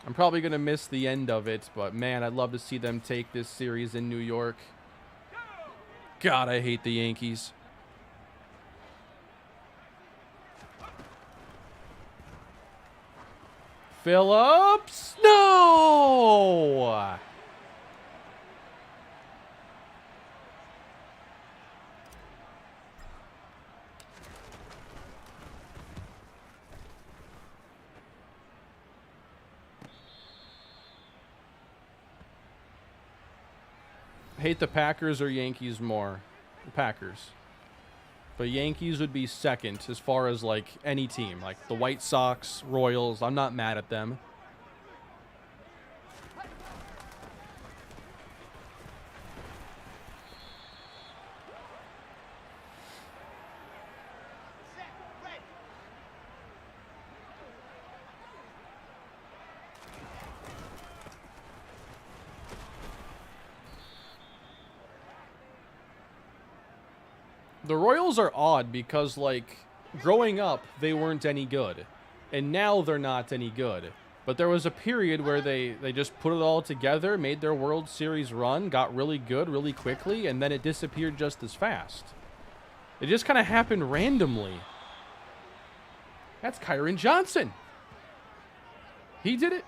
I'm probably going to miss the end of it, but man, I'd love to see them take this series in New York. God, I hate the Yankees. Phillips? No! Hate the Packers or Yankees more? The Packers. But Yankees would be second as far as like any team. Like the White Sox, Royals. I'm not mad at them. The Royals are odd because, like, growing up, they weren't any good. And now they're not any good. But there was a period where they just put it all together, made their World Series run, got really good really quickly, and then it disappeared just as fast. It just kind of happened randomly. That's Kyron Johnson. He did it.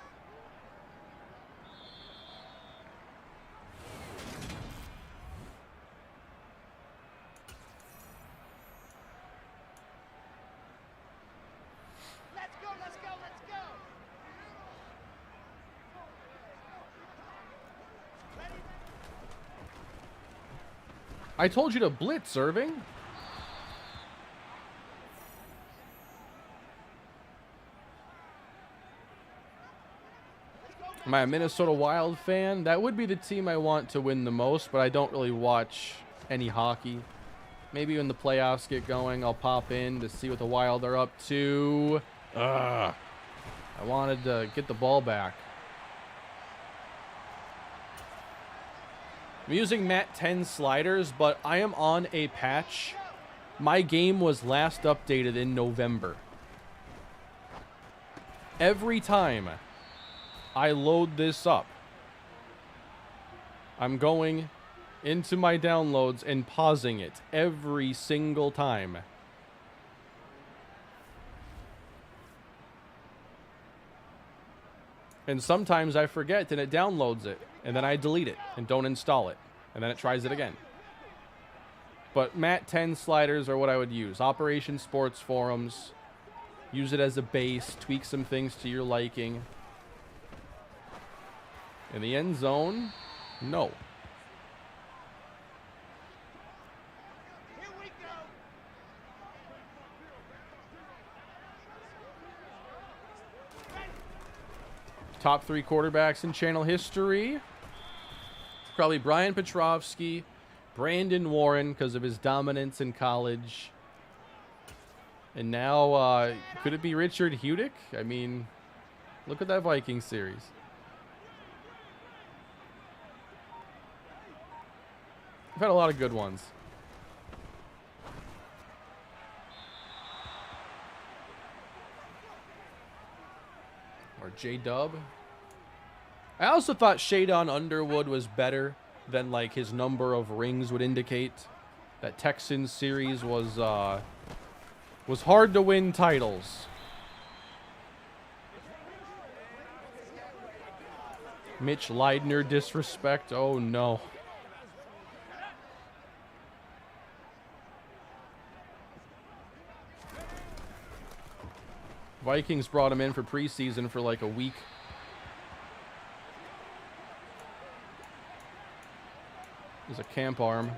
I told you to blitz, Irving. Am I a Minnesota Wild fan? That would be the team I want to win the most, but I don't really watch any hockey. Maybe when the playoffs get going, I'll pop in to see what the Wild are up to. I wanted to get the ball back. I'm using Mat 10 sliders, but I am on a patch. My game was last updated in November. Every time I load this up, I'm going into my downloads and pausing it every single time. And sometimes I forget and it downloads it. And then I delete it and don't install it. And then it tries it again. But Mat 10 sliders are what I would use. Operation Sports Forums. Use it as a base. Tweak some things to your liking. In the end zone, no. Top 3 quarterbacks in channel history. Probably Brian Petrovsky, Brandon Warren because of his dominance in college. And now, could it be Richard Hudick? I mean, look at that Vikings series. I've had a lot of good ones. Or J-Dub. I also thought Shadon Underwood was better than like his number of rings would indicate. That Texans series was hard to win titles. Mitch Leidner disrespect. Oh no. Vikings brought him in for preseason for like a week. He's a camp arm.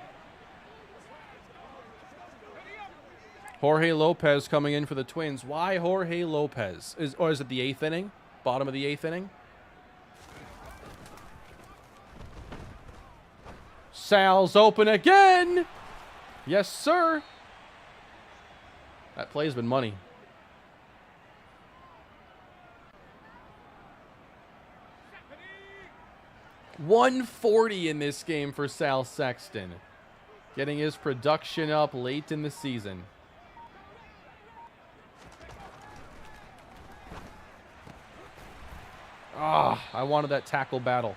Jorge Lopez coming in for the Twins. Why Jorge Lopez? Is it the 8th inning? Bottom of the 8th inning? Sal's open again! Yes, sir! That play's been money. $140 in this game for Sal Sexton. Getting his production up late in the season. I wanted that tackle battle.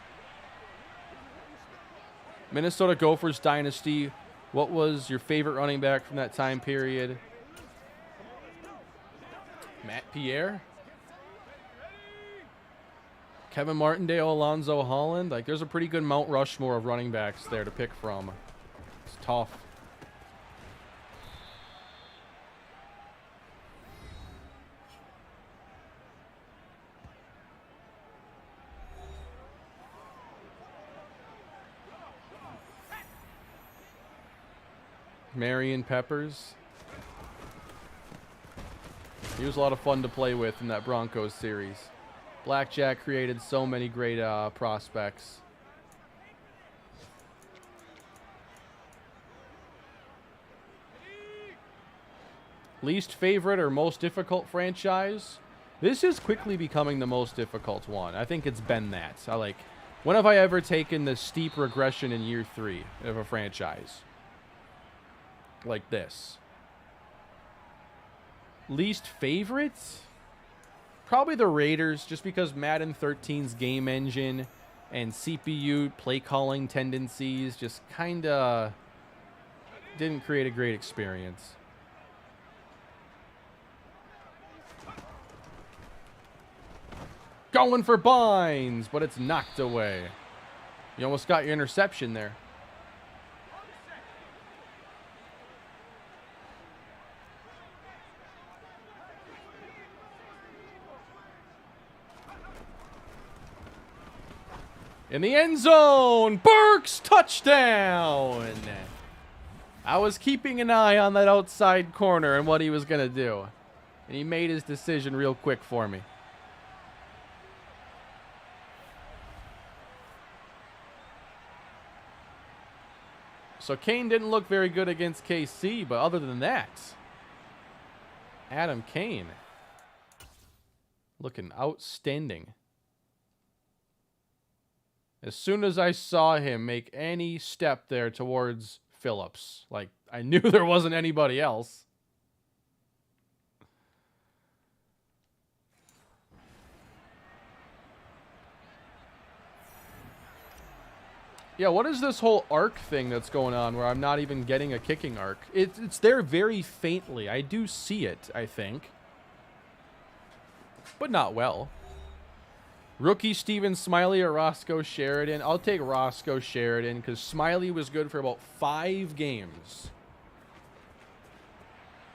Minnesota Gophers dynasty. What was your favorite running back from that time period? Matt Pierre? Kevin Martindale, Alonzo Holland. Like, there's a pretty good Mount Rushmore of running backs there to pick from. It's tough. Marion Peppers. He was a lot of fun to play with in that Broncos series. Blackjack created so many great prospects. Least favorite or most difficult franchise? This is quickly becoming the most difficult one. I think it's been that. When have I ever taken the steep regression in year 3 of a franchise? like this. Least favorites? Probably the Raiders, just because Madden 13's game engine and CPU play calling tendencies just kind of didn't create a great experience. Going for Bynes, but it's knocked away. You almost got your interception there. In the end zone, Burks, touchdown! I was keeping an eye on that outside corner and what he was going to do. And he made his decision real quick for me. So Kane didn't look very good against KC, but other than that, Adam Kane looking outstanding. As soon as I saw him make any step there towards Phillips, like I knew there wasn't anybody else. Yeah, what is this whole arc thing that's going on where I'm not even getting a kicking arc? It's there very faintly. I do see it, I think. But not well. Rookie Steven Smiley or Roscoe Sheridan? I'll take Roscoe Sheridan because Smiley was good for about 5 games.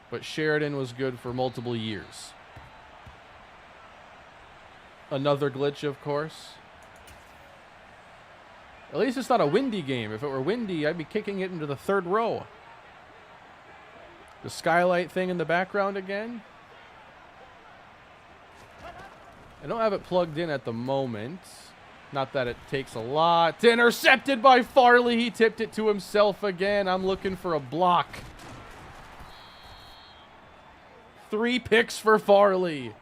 But Sheridan was good for multiple years. Another glitch, of course. At least it's not a windy game. If it were windy, I'd be kicking it into the 3rd row. The skylight thing in the background again. I don't have it plugged in at the moment. Not that it takes a lot. Intercepted by Farley. He tipped it to himself again. I'm looking for a block. 3 picks for Farley.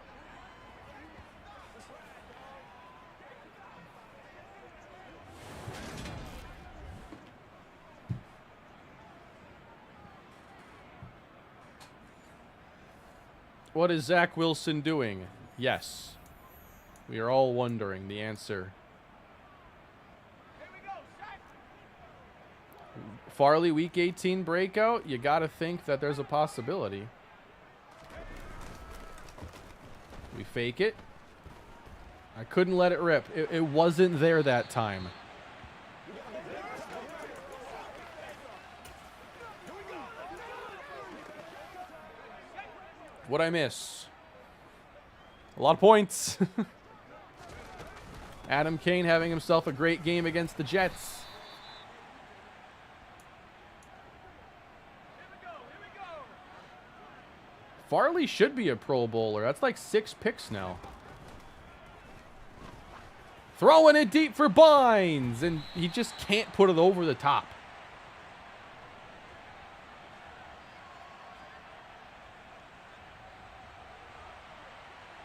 What is Zach Wilson doing? Yes. We are all wondering the answer. Farley, week 18 breakout. You got to think that there's a possibility. We fake it. I couldn't let it rip. It wasn't there that time. What'd I miss? A lot of points. Adam Kane having himself a great game against the Jets. Farley should be a Pro Bowler. That's like 6 picks now. Throwing it deep for Bynes, and he just can't put it over the top.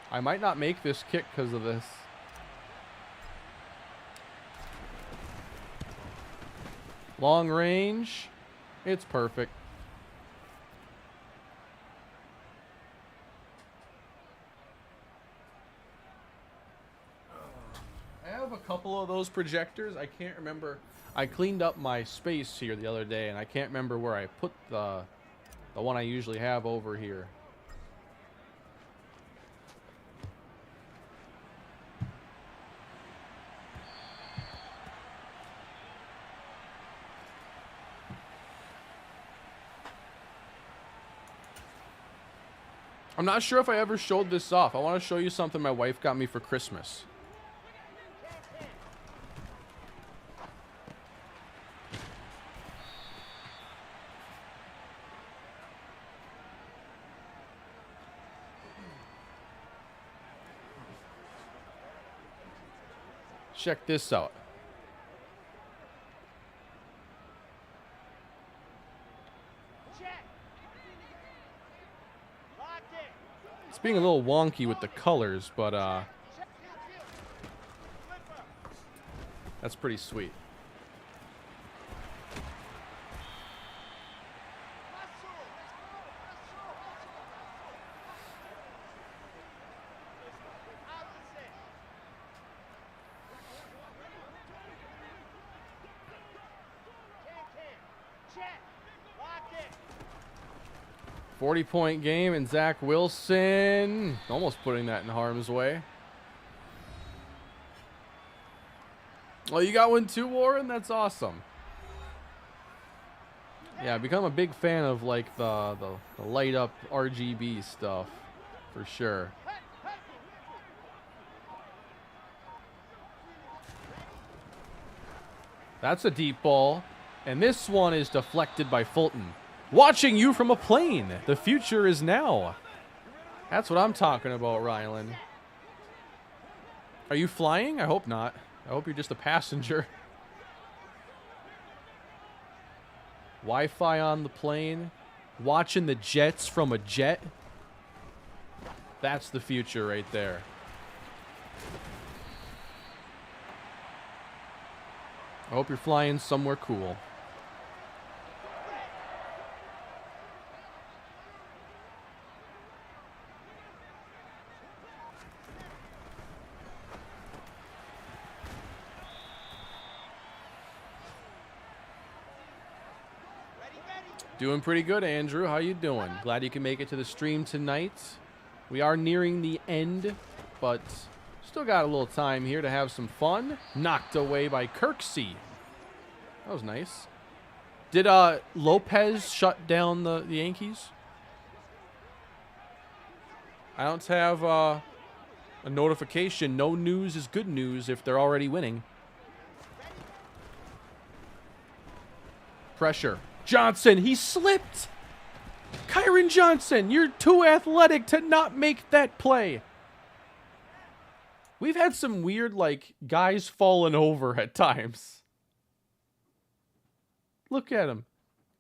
I might not make this kick because of this. Long range. It's perfect. I have a couple of those projectors. I can't remember. I cleaned up my space here the other day, and I can't remember where I put the one I usually have over here. I'm not sure if I ever showed this off. I want to show you something my wife got me for Christmas. Check this out. It's being a little wonky with the colors, but that's pretty sweet. 40-point game, and Zach Wilson almost putting that in harm's way. Oh, you got one too, Warren? That's awesome. Yeah, I've become a big fan of like the light up RGB stuff for sure. That's a deep ball, and this one is deflected by Fulton. Watching you from a plane. The future is now. That's what I'm talking about, Rylan. Are you flying? I hope not. I hope you're just a passenger. Wi-Fi on the plane. Watching the Jets from a jet. That's the future right there. I hope you're flying somewhere cool. Doing pretty good, Andrew. How you doing? Glad you can make it to the stream tonight. We are nearing the end, but still got a little time here to have some fun. Knocked away by Kirksey. That was nice. Did Lopez shut down the Yankees? I don't have a notification. No news is good news if they're already winning. Pressure. Johnson, he slipped. Kyron Johnson, you're too athletic to not make that play. We've had some weird, like, guys falling over at times. Look at him.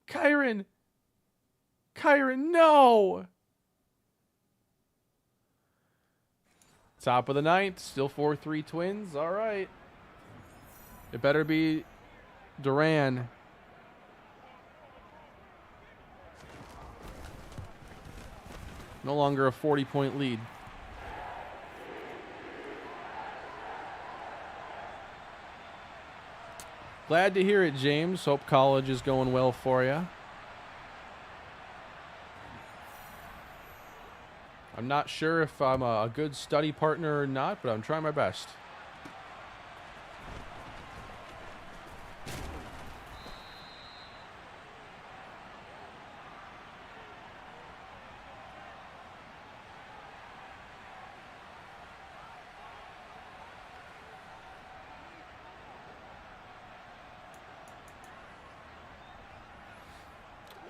Kyron, no. Top of the ninth, still 4-3 Twins. All right. It better be Duran. No longer a 40-point lead. Glad to hear it, James. Hope college is going well for you. I'm not sure if I'm a good study partner or not, but I'm trying my best.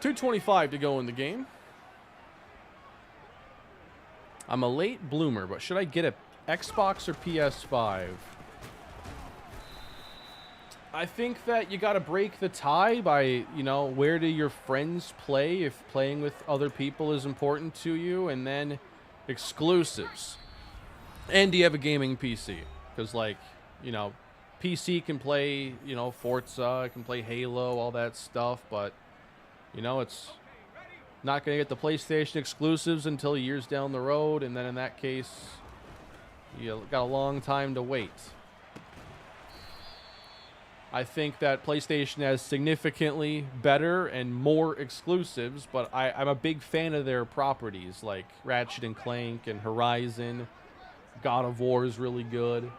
.225 to go in the game. I'm a late bloomer, but should I get a Xbox or PS5? I think that you got to break the tie by, you know, where do your friends play if playing with other people is important to you, and then exclusives. And do you have a gaming PC? Because, like, you know, PC can play, you know, Forza, it can play Halo, all that stuff, but you know, it's not going to get the PlayStation exclusives until years down the road, and then in that case, you got a long time to wait. I think that PlayStation has significantly better and more exclusives, but I'm a big fan of their properties, like Ratchet and Clank and Horizon. God of War is really good.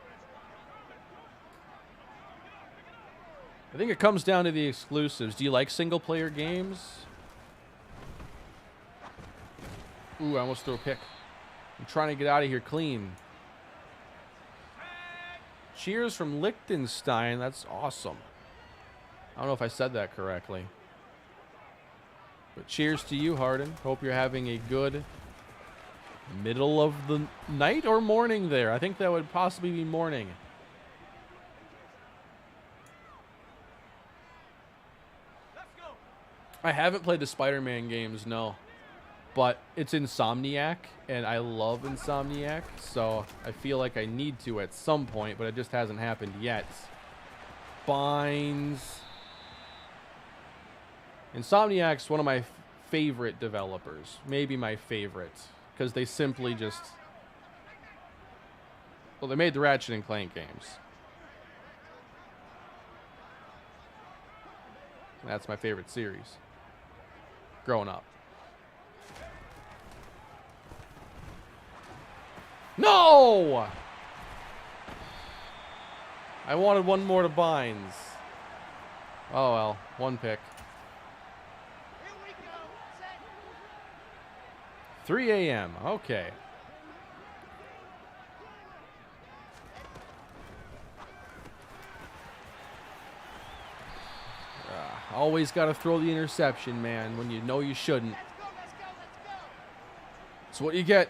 I think it comes down to the exclusives. Do you like single-player games? Ooh, I almost threw a pick. I'm trying to get out of here clean. Cheers from Liechtenstein. That's awesome. I don't know if I said that correctly. But cheers to you, Harden. Hope you're having a good middle of the night or morning there. I think that would possibly be morning. I haven't played the Spider-Man games, no. But it's Insomniac, and I love Insomniac, so I feel like I need to at some point, but it just hasn't happened yet. Binds. Insomniac's one of my favorite developers. Maybe my favorite. Because they simply just... Well, they made the Ratchet and Clank games. That's my favorite series growing up. No! I wanted one more to Bynes. Oh well, one pick. 3 a.m. Okay. Always got to throw the interception, man, when you know you shouldn't. That's what you get.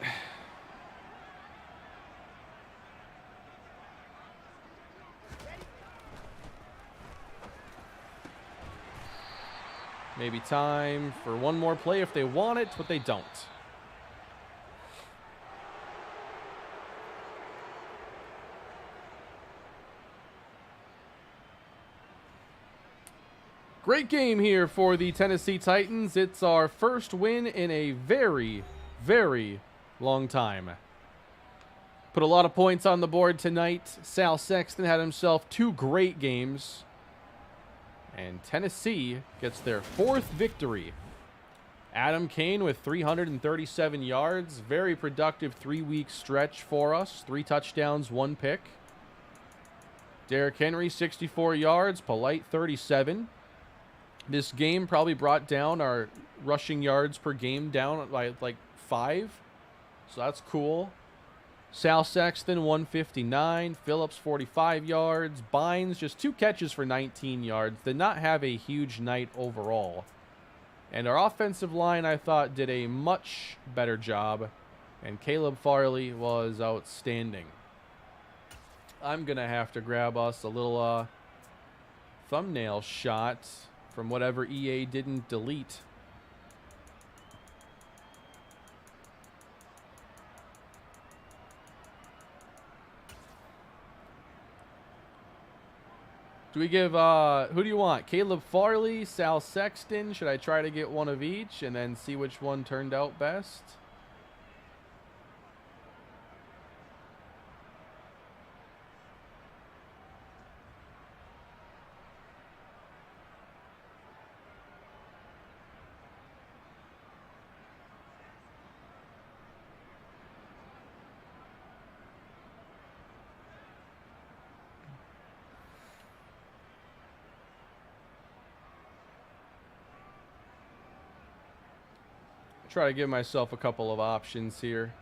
Maybe time for one more play if they want it, but they don't. Great game here for the Tennessee Titans. It's our first win in a very, very long time. Put a lot of points on the board tonight. Sal Sexton had himself 2 great games. And Tennessee gets their 4th victory. Adam Kane with 337 yards. Very productive 3-week stretch for us. 3 touchdowns, 1 pick. Derrick Henry, 64 yards. Polite, 37. This game probably brought down our rushing yards per game down by like 5. So that's cool. Sal Sexton, 159. Phillips, 45 yards. Bynes, just 2 catches for 19 yards. Did not have a huge night overall. And our offensive line, I thought, did a much better job. And Caleb Farley was outstanding. I'm going to have to grab us a little thumbnail shot from whatever EA didn't delete. Do we give, who do you want? Caleb Farley, Sal Sexton? Should I try to get one of each and then see which one turned out best? Try to give myself a couple of options here.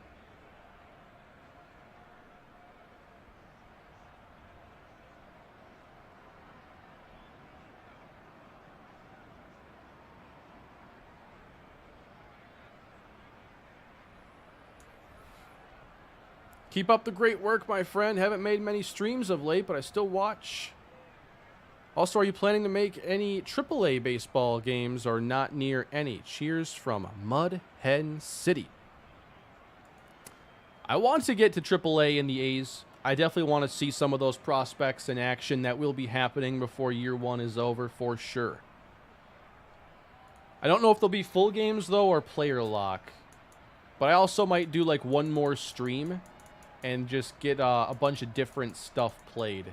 Keep up the great work, my friend. Haven't made many streams of late, but I still watch. Also, are you planning to make any AAA baseball games or not near any? Cheers from Mud Hen City. I want to get to AAA in the A's. I definitely want to see some of those prospects in action. That will be happening before year 1 is over for sure. I don't know if they'll be full games, though, or player lock. But I also might do, like, one more stream and just get a bunch of different stuff played.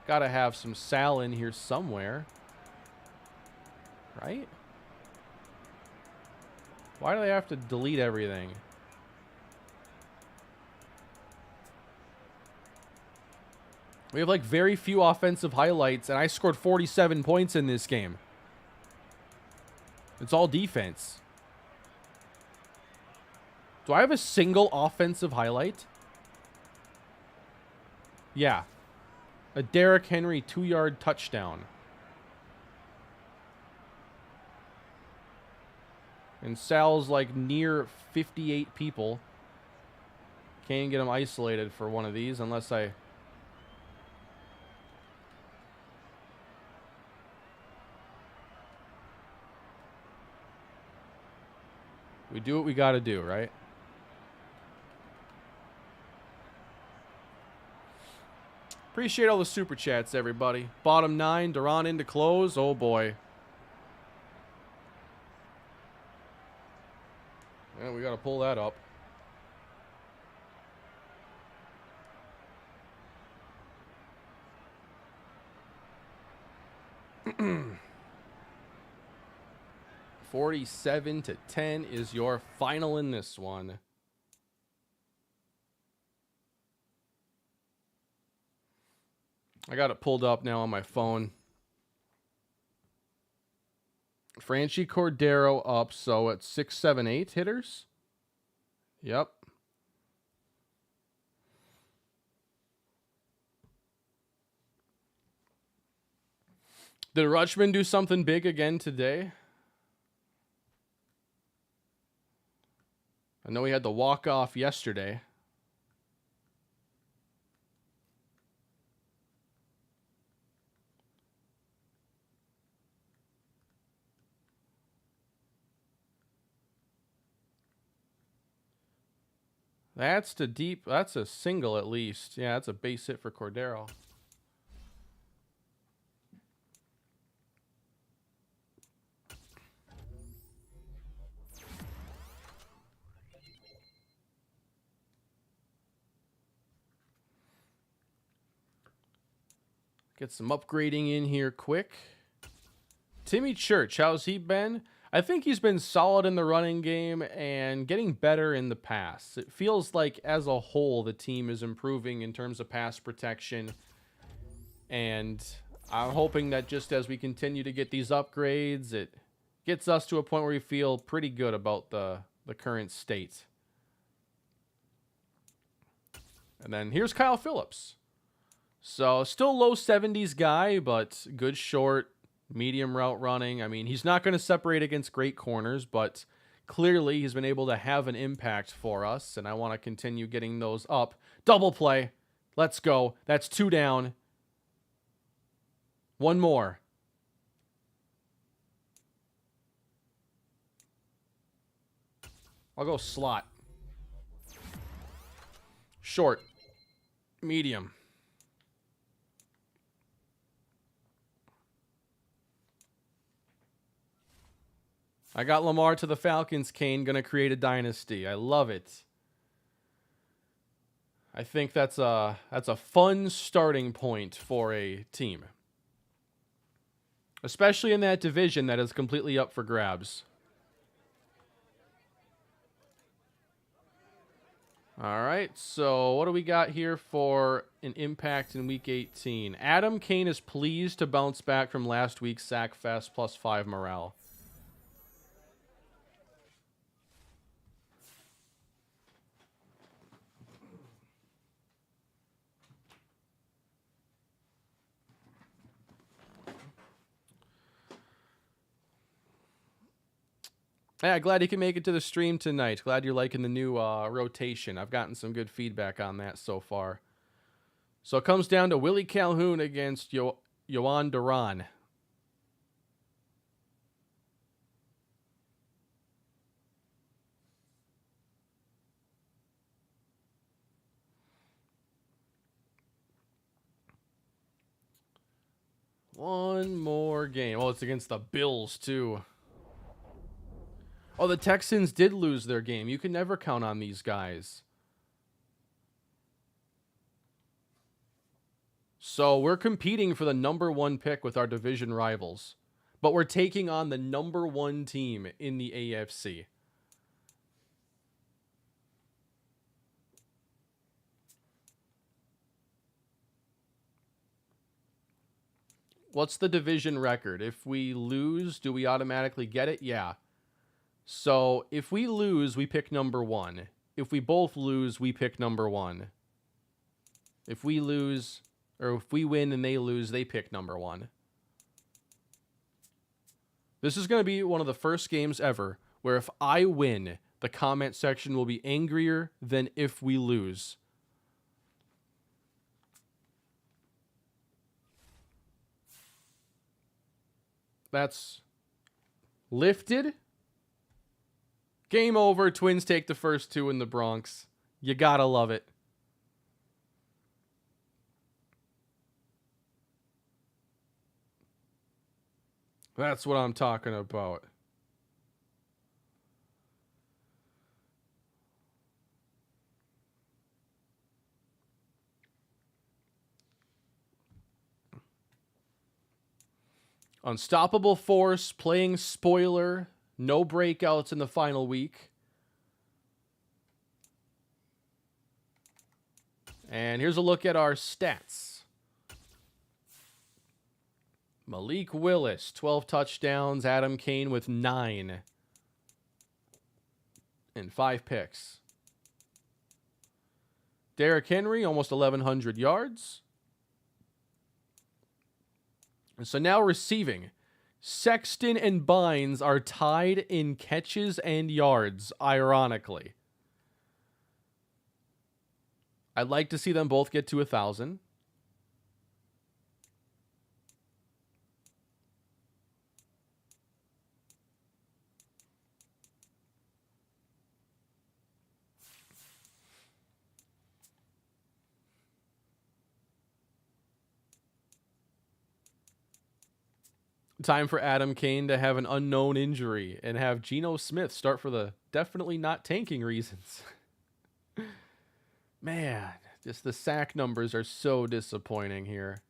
Gotta have some Sal in here somewhere. Right? Why do they have to delete everything? We have like very few offensive highlights, and I scored 47 points in this game. It's all defense. Do I have a single offensive highlight? Yeah. A Derrick Henry 2-yard touchdown. And Sal's like near 58 people. Can't get him isolated for one of these unless I... We do what we got to do, right? Appreciate all the super chats, everybody. Bottom 9, Duran into close. Oh, boy. Yeah, we got to pull that up. 47-10 is your final in this one. I got it pulled up now on my phone. Franchy Cordero up, so it's 6, 7, 8 hitters. Yep. Did Rutschman do something big again today? I know he had the walk-off yesterday. That's the deep. That's a single at least. Yeah, that's a base hit for Cordero. Get some upgrading in here quick. Timmy Church, how's he been? I think he's been solid in the running game and getting better in the pass. It feels like as a whole the team is improving in terms of pass protection. And I'm hoping that just as we continue to get these upgrades, it gets us to a point where we feel pretty good about the current state. And then here's Kyle Phillips. So still low 70s guy, but good short, medium route running. I mean, he's not going to separate against great corners, but clearly he's been able to have an impact for us, and I want to continue getting those up. Double play. Let's go. That's 2 down. 1 more. I'll go slot. Short. Medium. I got Lamar to the Falcons, Kane. Gonna create a dynasty. I love it. I think that's a fun starting point for a team. Especially in that division that is completely up for grabs. All right, so what do we got here for an impact in Week 18? Adam Kane is pleased to bounce back from last week's sack fest, +5 morale. Yeah, glad you can make it to the stream tonight. Glad you're liking the new rotation. I've gotten some good feedback on that so far. So it comes down to Willie Calhoun against Yohan Duran. One more game. Oh, it's against the Bills, too. Oh, the Texans did lose their game. You can never count on these guys. So we're competing for the #1 pick with our division rivals. But we're taking on the #1 team in the AFC. What's the division record? If we lose, do we automatically get it? Yeah. So if we lose, we pick #1. If we both lose, we pick #1. If we lose, or if we win and they lose, they pick #1. This is going to be one of the first games ever where if I win, the comment section will be angrier than if we lose. That's lifted. Game over. Twins take the first 2 in the Bronx. You gotta love it. That's what I'm talking about. Unstoppable force, playing spoiler, no breakouts in the final week. And here's a look at our stats. Malik Willis, 12 touchdowns. Adam Kane with 9. And 5 picks. Derrick Henry, almost 1,100 yards. And so now receiving. Sexton and Bynes are tied in catches and yards, ironically. I'd like to see them both get to 1,000. Time for Adam Kane to have an unknown injury and have Geno Smith start for the definitely not tanking reasons. Man, just the sack numbers are so disappointing here.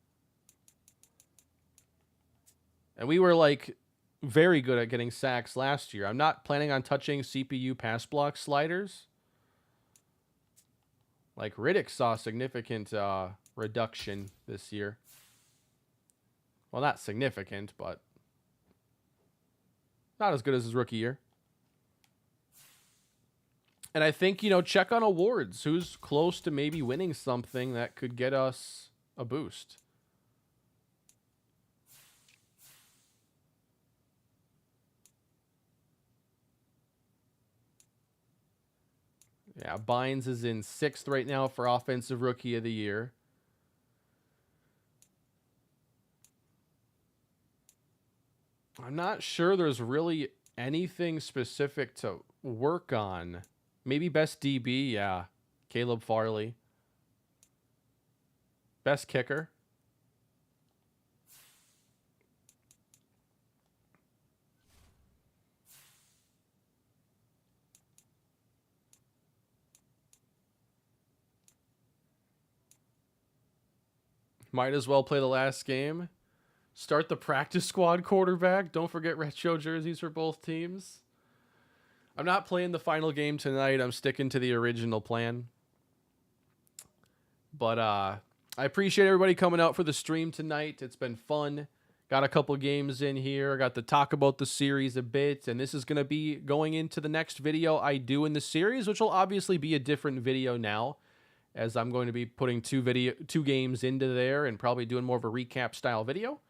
And we were like very good at getting sacks last year. I'm not planning on touching CPU pass block sliders. Like Riddick saw significant reduction this year. Well, not significant, but not as good as his rookie year. And I think, check on awards. Who's close to maybe winning something that could get us a boost? Yeah, Bynes is in 6th right now for Offensive Rookie of the Year. I'm not sure there's really anything specific to work on. Maybe best DB, yeah. Caleb Farley. Best kicker. Might as well play the last game. Start the practice squad quarterback. Don't forget retro jerseys for both teams. I'm not playing the final game tonight. I'm sticking to the original plan. But I appreciate everybody coming out for the stream tonight. It's been fun. Got a couple games in here. Got to talk about the series a bit. And this is going to be going into the next video I do in the series, which will obviously be a different video now, as I'm going to be putting two games into there and probably doing more of a recap style video.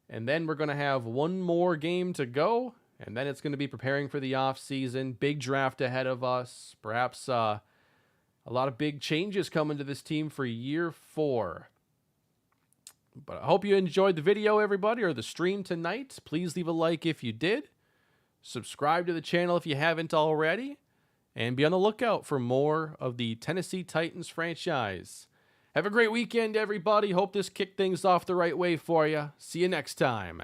And then we're going to have one more game to go, and then it's going to be preparing for the off season. Big draft ahead of us. Perhaps a lot of big changes coming to this team for year 4. But I hope you enjoyed the video, everybody, or the stream tonight. Please leave a like if you did. Subscribe to the channel if you haven't already. And be on the lookout for more of the Tennessee Titans franchise. Have a great weekend, everybody. Hope this kicked things off the right way for you. See you next time.